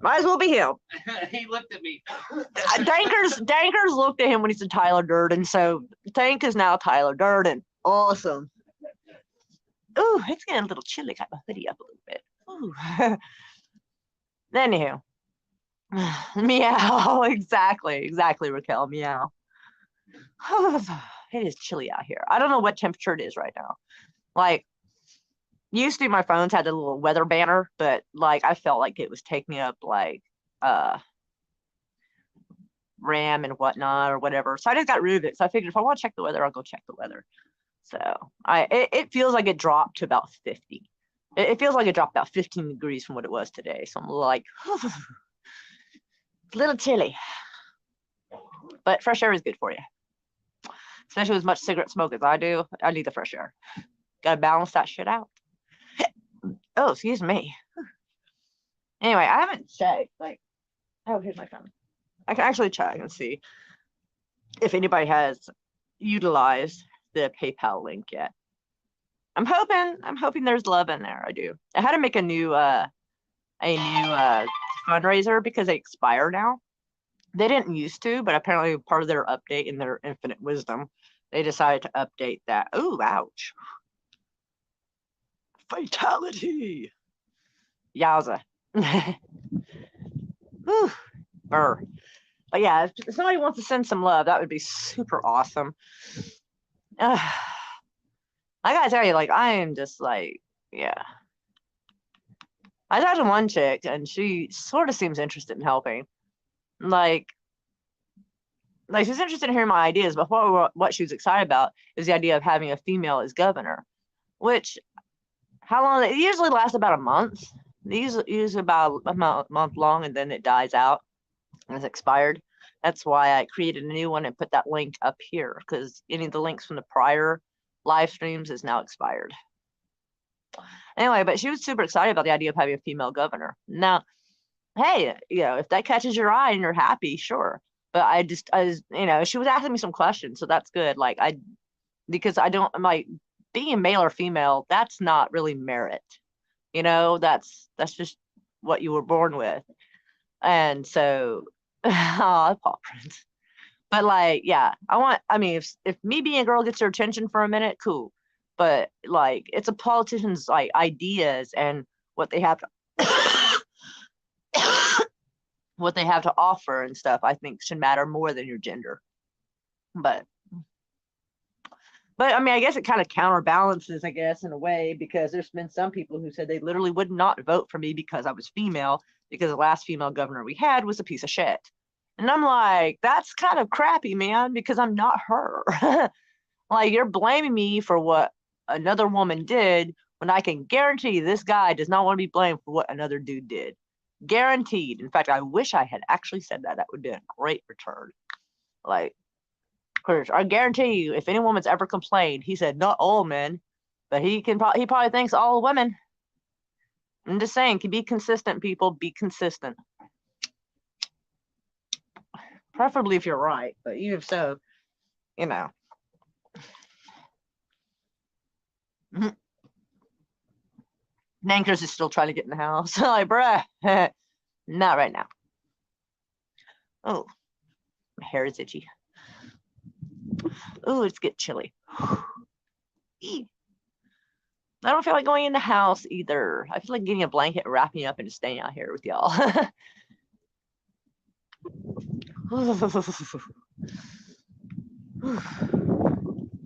[SPEAKER 1] Might as well be him.
[SPEAKER 3] He looked at me.
[SPEAKER 1] Dankers looked at him when he said Tyler Durden, so Tank is now Tyler Durden. Awesome. Ooh, it's getting a little chilly. Got my hoodie up a little bit. Ooh. Anywho. Meow. Exactly, Raquel. Meow. It is chilly out here. I don't know what temperature it is right now. Like, used to my phones had a little weather banner, but like I felt like it was taking up like RAM and whatnot or whatever. So I just got rid of it. So I figured if I want to check the weather, I'll go check the weather. So it feels like it dropped to about 50. It feels like it dropped about 15 degrees from what it was today. So I'm like, it's a little chilly. But fresh air is good for you. Especially with as much cigarette smoke as I do. I need the fresh air. Gotta balance that shit out. Oh, excuse me. Anyway, I haven't checked. Like, oh, here's my phone. I can actually check and see if anybody has utilized the PayPal link yet. I'm hoping there's love in there. I do. I had to make a new fundraiser because they expire now. They didn't used to, but apparently part of their update in their infinite wisdom, they decided to update that. Ooh, ouch. Fatality. Yowza. Whew. Burr. But yeah, if somebody wants to send some love, that would be super awesome. I gotta tell you, like, I am just like, yeah. I talked to one chick and she sort of seems interested in helping. Like she's interested in hearing my ideas, but what she was excited about is the idea of having a female as governor, which how long? It usually lasts about a month. Usually about a month long, and then it dies out and it's expired. That's why I created a new one and put that link up here, because any of the links from the prior live streams is now expired. Anyway, but she was super excited about the idea of having a female governor. Now, hey, if that catches your eye and you're happy, sure. But she was asking me some questions, so that's good. Like because I don't, I'm like, being male or female, that's not really merit. That's just what you were born with. And so, oh, Paw Prince. But like, yeah, if me being a girl gets your attention for a minute, cool. But like, it's a politician's like ideas and what they have to what they have to offer and stuff, I think should matter more than your gender. But I guess it kind of counterbalances, I guess, in a way, because there's been some people who said they literally would not vote for me because I was female, because the last female governor we had was a piece of shit. And I'm like, that's kind of crappy, man, because I'm not her. Like, you're blaming me for what another woman did when I can guarantee this guy does not want to be blamed for what another dude did. Guaranteed. In fact, I wish I had actually said that. That would be a great return. Like, I guarantee you, if any woman's ever complained, he said not all men, but he probably thinks all women. I'm just saying, can be consistent, people. Be consistent. Preferably if you're right, but even so, Nankers is still trying to get in the house. Like, bruh, Not right now. Oh, my hair is itchy. Oh, it's getting chilly. Eee. I don't feel like going in the house either. I feel like getting a blanket, wrapping up, and just staying out here with y'all.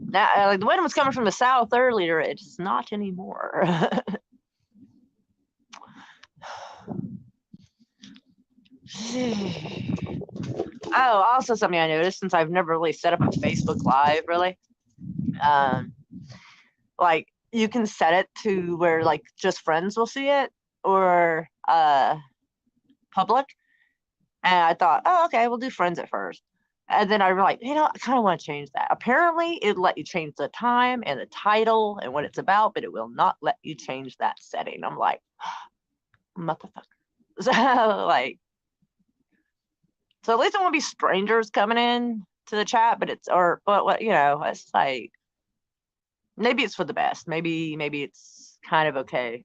[SPEAKER 1] Now, like the wind was coming from the south earlier. It's not anymore. Oh, also something I noticed since I've never really set up a Facebook Live, really. Like you can set it to where like just friends will see it or public. And I thought, oh, okay, we'll do friends at first. And then I was like, I kind of want to change that. Apparently, it let you change the time and the title and what it's about, but it will not let you change that setting. I'm like, motherfucker. So like, so at least it won't be strangers coming in to the chat, but it's what it's like. Maybe it's for the best. Maybe it's kind of okay.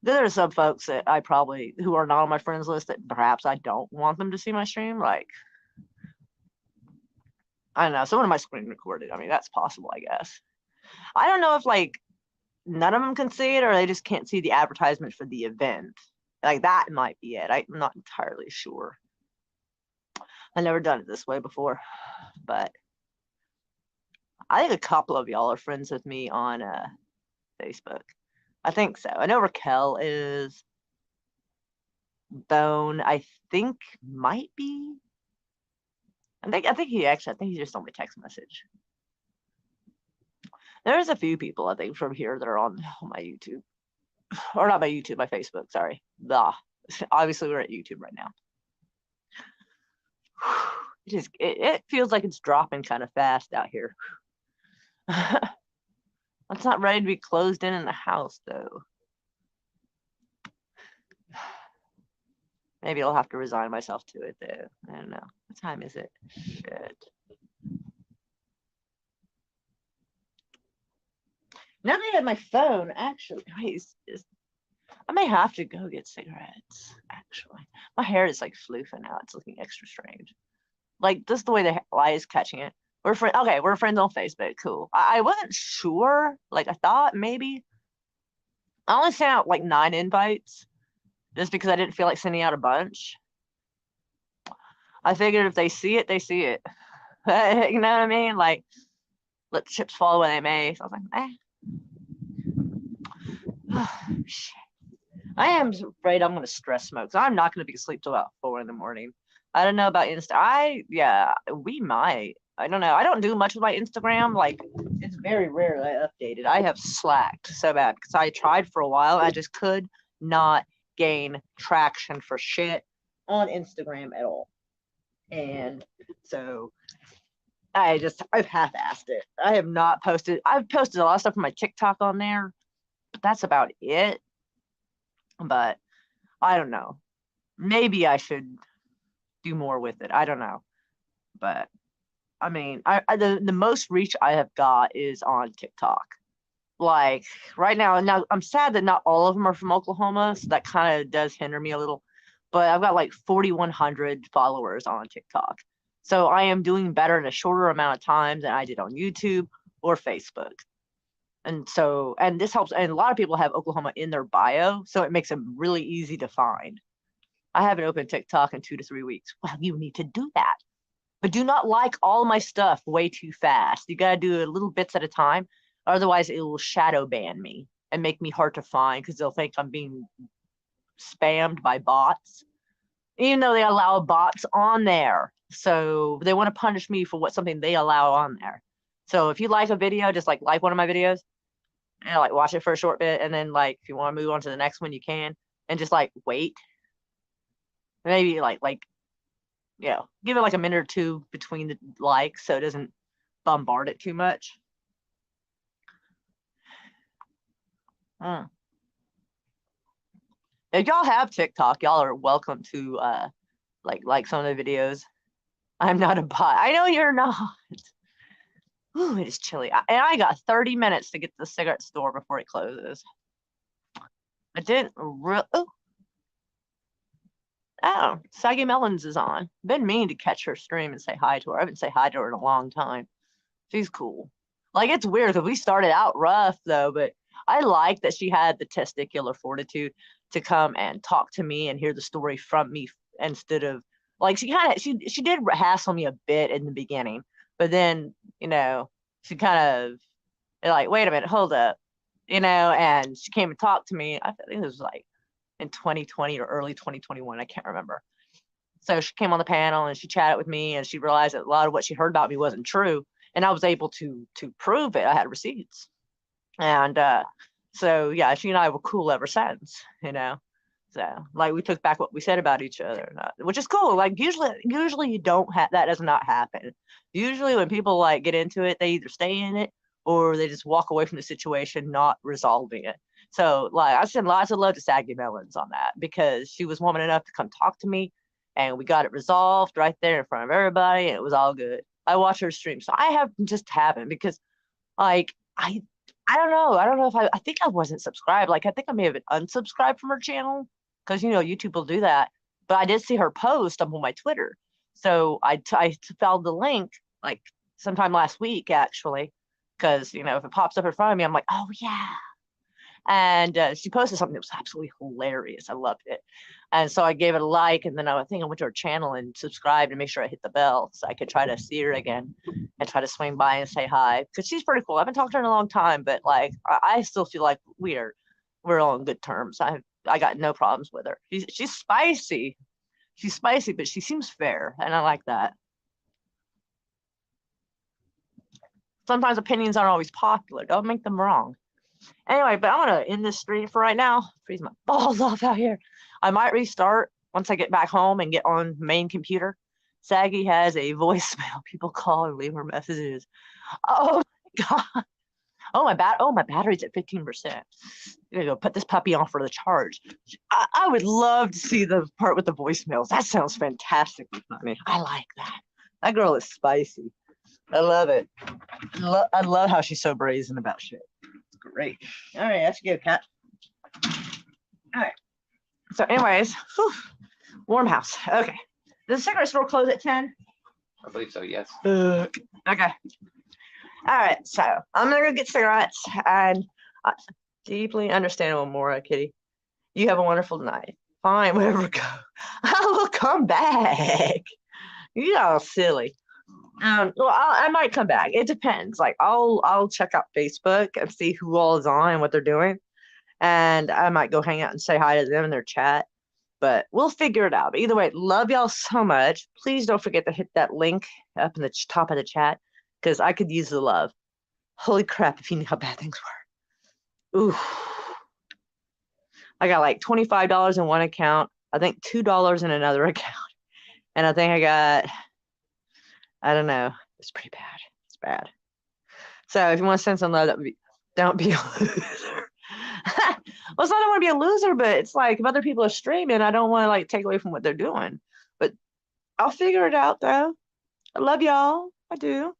[SPEAKER 1] There are some folks that I probably who are not on my friends list that perhaps I don't want them to see my stream. Like, I don't know, someone of my screen recorded. I mean, that's possible, I guess. I don't know if like none of them can see it or they just can't see the advertisement for the event. Like that might be it. I'm not entirely sure. I've never done it this way before, but I think a couple of y'all are friends with me on Facebook. I think so. I know Raquel is. Bone, I think might be. I think he just on my text message. There's a few people I think from here that are on my YouTube, or not my YouTube, my Facebook. Sorry, obviously we're at YouTube right now. It feels like it's dropping kind of fast out here. It's not ready to be closed in the house though. Maybe I'll have to resign myself to it though. I don't know. What time is it? Shit. Now that I have my phone, actually, I may have to go get cigarettes. Actually, my hair is like floofing now. It's looking extra strange. Like just the way the light is catching it. We're friends. Okay, we're friends on Facebook. Cool. I wasn't sure. Like I thought maybe. I only sent out like 9 invites, just because I didn't feel like sending out a bunch. I figured if they see it, they see it. You know what I mean? Like, let the chips fall where they may. So I was like, shit. I am afraid I'm gonna stress smoke. So I'm not gonna be asleep till about 4 in the morning. I don't know about Insta. We might. I don't know. I don't do much with my Instagram. Like, it's very rare that I update it. I have slacked so bad because I tried for a while. I just could not gain traction for shit on Instagram at all. And so I've half-assed it. I have not posted. I've posted a lot of stuff from my TikTok on there, but that's about it. But I don't know. Maybe I should do more with it. I don't know. But I mean, the most reach I have got is on TikTok. Like right now I'm sad that not all of them are from Oklahoma, so that kind of does hinder me a little. But I've got like 4,100 followers on TikTok. So I am doing better in a shorter amount of time than I did on YouTube or Facebook. And this helps. And a lot of people have Oklahoma in their bio, so it makes them really easy to find. I haven't opened TikTok in 2 to 3 weeks. Well, you need to do that. But do not like all my stuff way too fast. You got to do it little bits at a time. Otherwise, it will shadow ban me and make me hard to find because they'll think I'm being spammed by bots, even though they allow bots on there. So they want to punish me for something they allow on there. So if you like a video, just like one of my videos and like watch it for a short bit. And then like, if you want to move on to the next one, you can, and just like wait. Maybe give it like a minute or two between the likes so it doesn't bombard it too much. If y'all have TikTok, y'all are welcome to like some of the videos. I'm not a bot. I know you're not. Ooh, it is chilly. And I got 30 minutes to get to the cigarette store before it closes. I didn't Oh, Saggy Melons is on. Been meaning to catch her stream and say hi to her. I haven't say hi to her in a long time. She's cool. Like it's weird because we started out rough though, but I like that she had the testicular fortitude to come and talk to me and hear the story from me instead of like she did hassle me a bit in the beginning, but then she kind of like, wait a minute, hold up, and she came and talked to me. I think it was like in 2020 or early 2021, I can't remember. So she came on the panel and she chatted with me and she realized that a lot of what she heard about me wasn't true, and I was able to prove it. I had receipts, and so yeah, she and I were cool ever since. So like we took back what we said about each other, which is cool. Like usually you don't have that does not happen. Usually when people like get into it, they either stay in it or they just walk away from the situation, not resolving it. So like I send lots of love to Saggy Melons on that because she was woman enough to come talk to me, and we got it resolved right there in front of everybody, and it was all good. I watch her stream, so I haven't because like I don't know. I don't know if I think I wasn't subscribed. Like I think I may have been unsubscribed from her channel because YouTube will do that. But I did see her post up on my Twitter, so I found the link like sometime last week actually, because if it pops up in front of me, I'm like, oh yeah. And she posted something that was absolutely hilarious. I loved it, and so I gave it a like, and then I think I went to her channel and subscribed and make sure I hit the bell so I could try to see her again and try to swing by and say hi because she's pretty cool. I haven't talked to her in a long time, but like I still feel like we're on good terms. I got no problems with her. She's spicy. She's spicy, but she seems fair, and I like that. Sometimes opinions aren't always popular. Don't make them wrong. Anyway, but I'm gonna end this stream for right now. Freeze my balls off out here. I might restart once I get back home and get on main computer. Saggy has a voicemail. People call and leave her messages. Oh my god. Oh my battery's at 15%. I'm gonna go put this puppy on for the charge. I would love to see the part with the voicemails. That sounds fantastically funny. I like that. That girl is spicy. I love it. I love how she's so brazen about shit. Great. All right, that's good, cat. All right. So, anyways, warm house. Okay. Does the cigarette store close at 10?
[SPEAKER 3] I believe so, yes.
[SPEAKER 1] Okay. All right. So I'm gonna go get cigarettes, and I deeply understandable, Mora Kitty. You have a wonderful night. Fine, whatever. Go. I will come back. You all silly. Well, I might come back. It depends. Like I'll check out Facebook and see who all is on and what they're doing, and I might go hang out and say hi to them in their chat. But we'll figure it out. But either way, love y'all so much. Please don't forget to hit that link up in the top of the chat because I could use the love. Holy crap! If you knew how bad things were. Ooh. I got like $25 in one account. I think $2 in another account, and I think I got. I don't know. It's pretty bad. It's bad. So if you want to send some love, don't be a loser. Well, it's not I want to be a loser, but it's like if other people are streaming, I don't want to like take away from what they're doing. But I'll figure it out though. I love y'all. I do.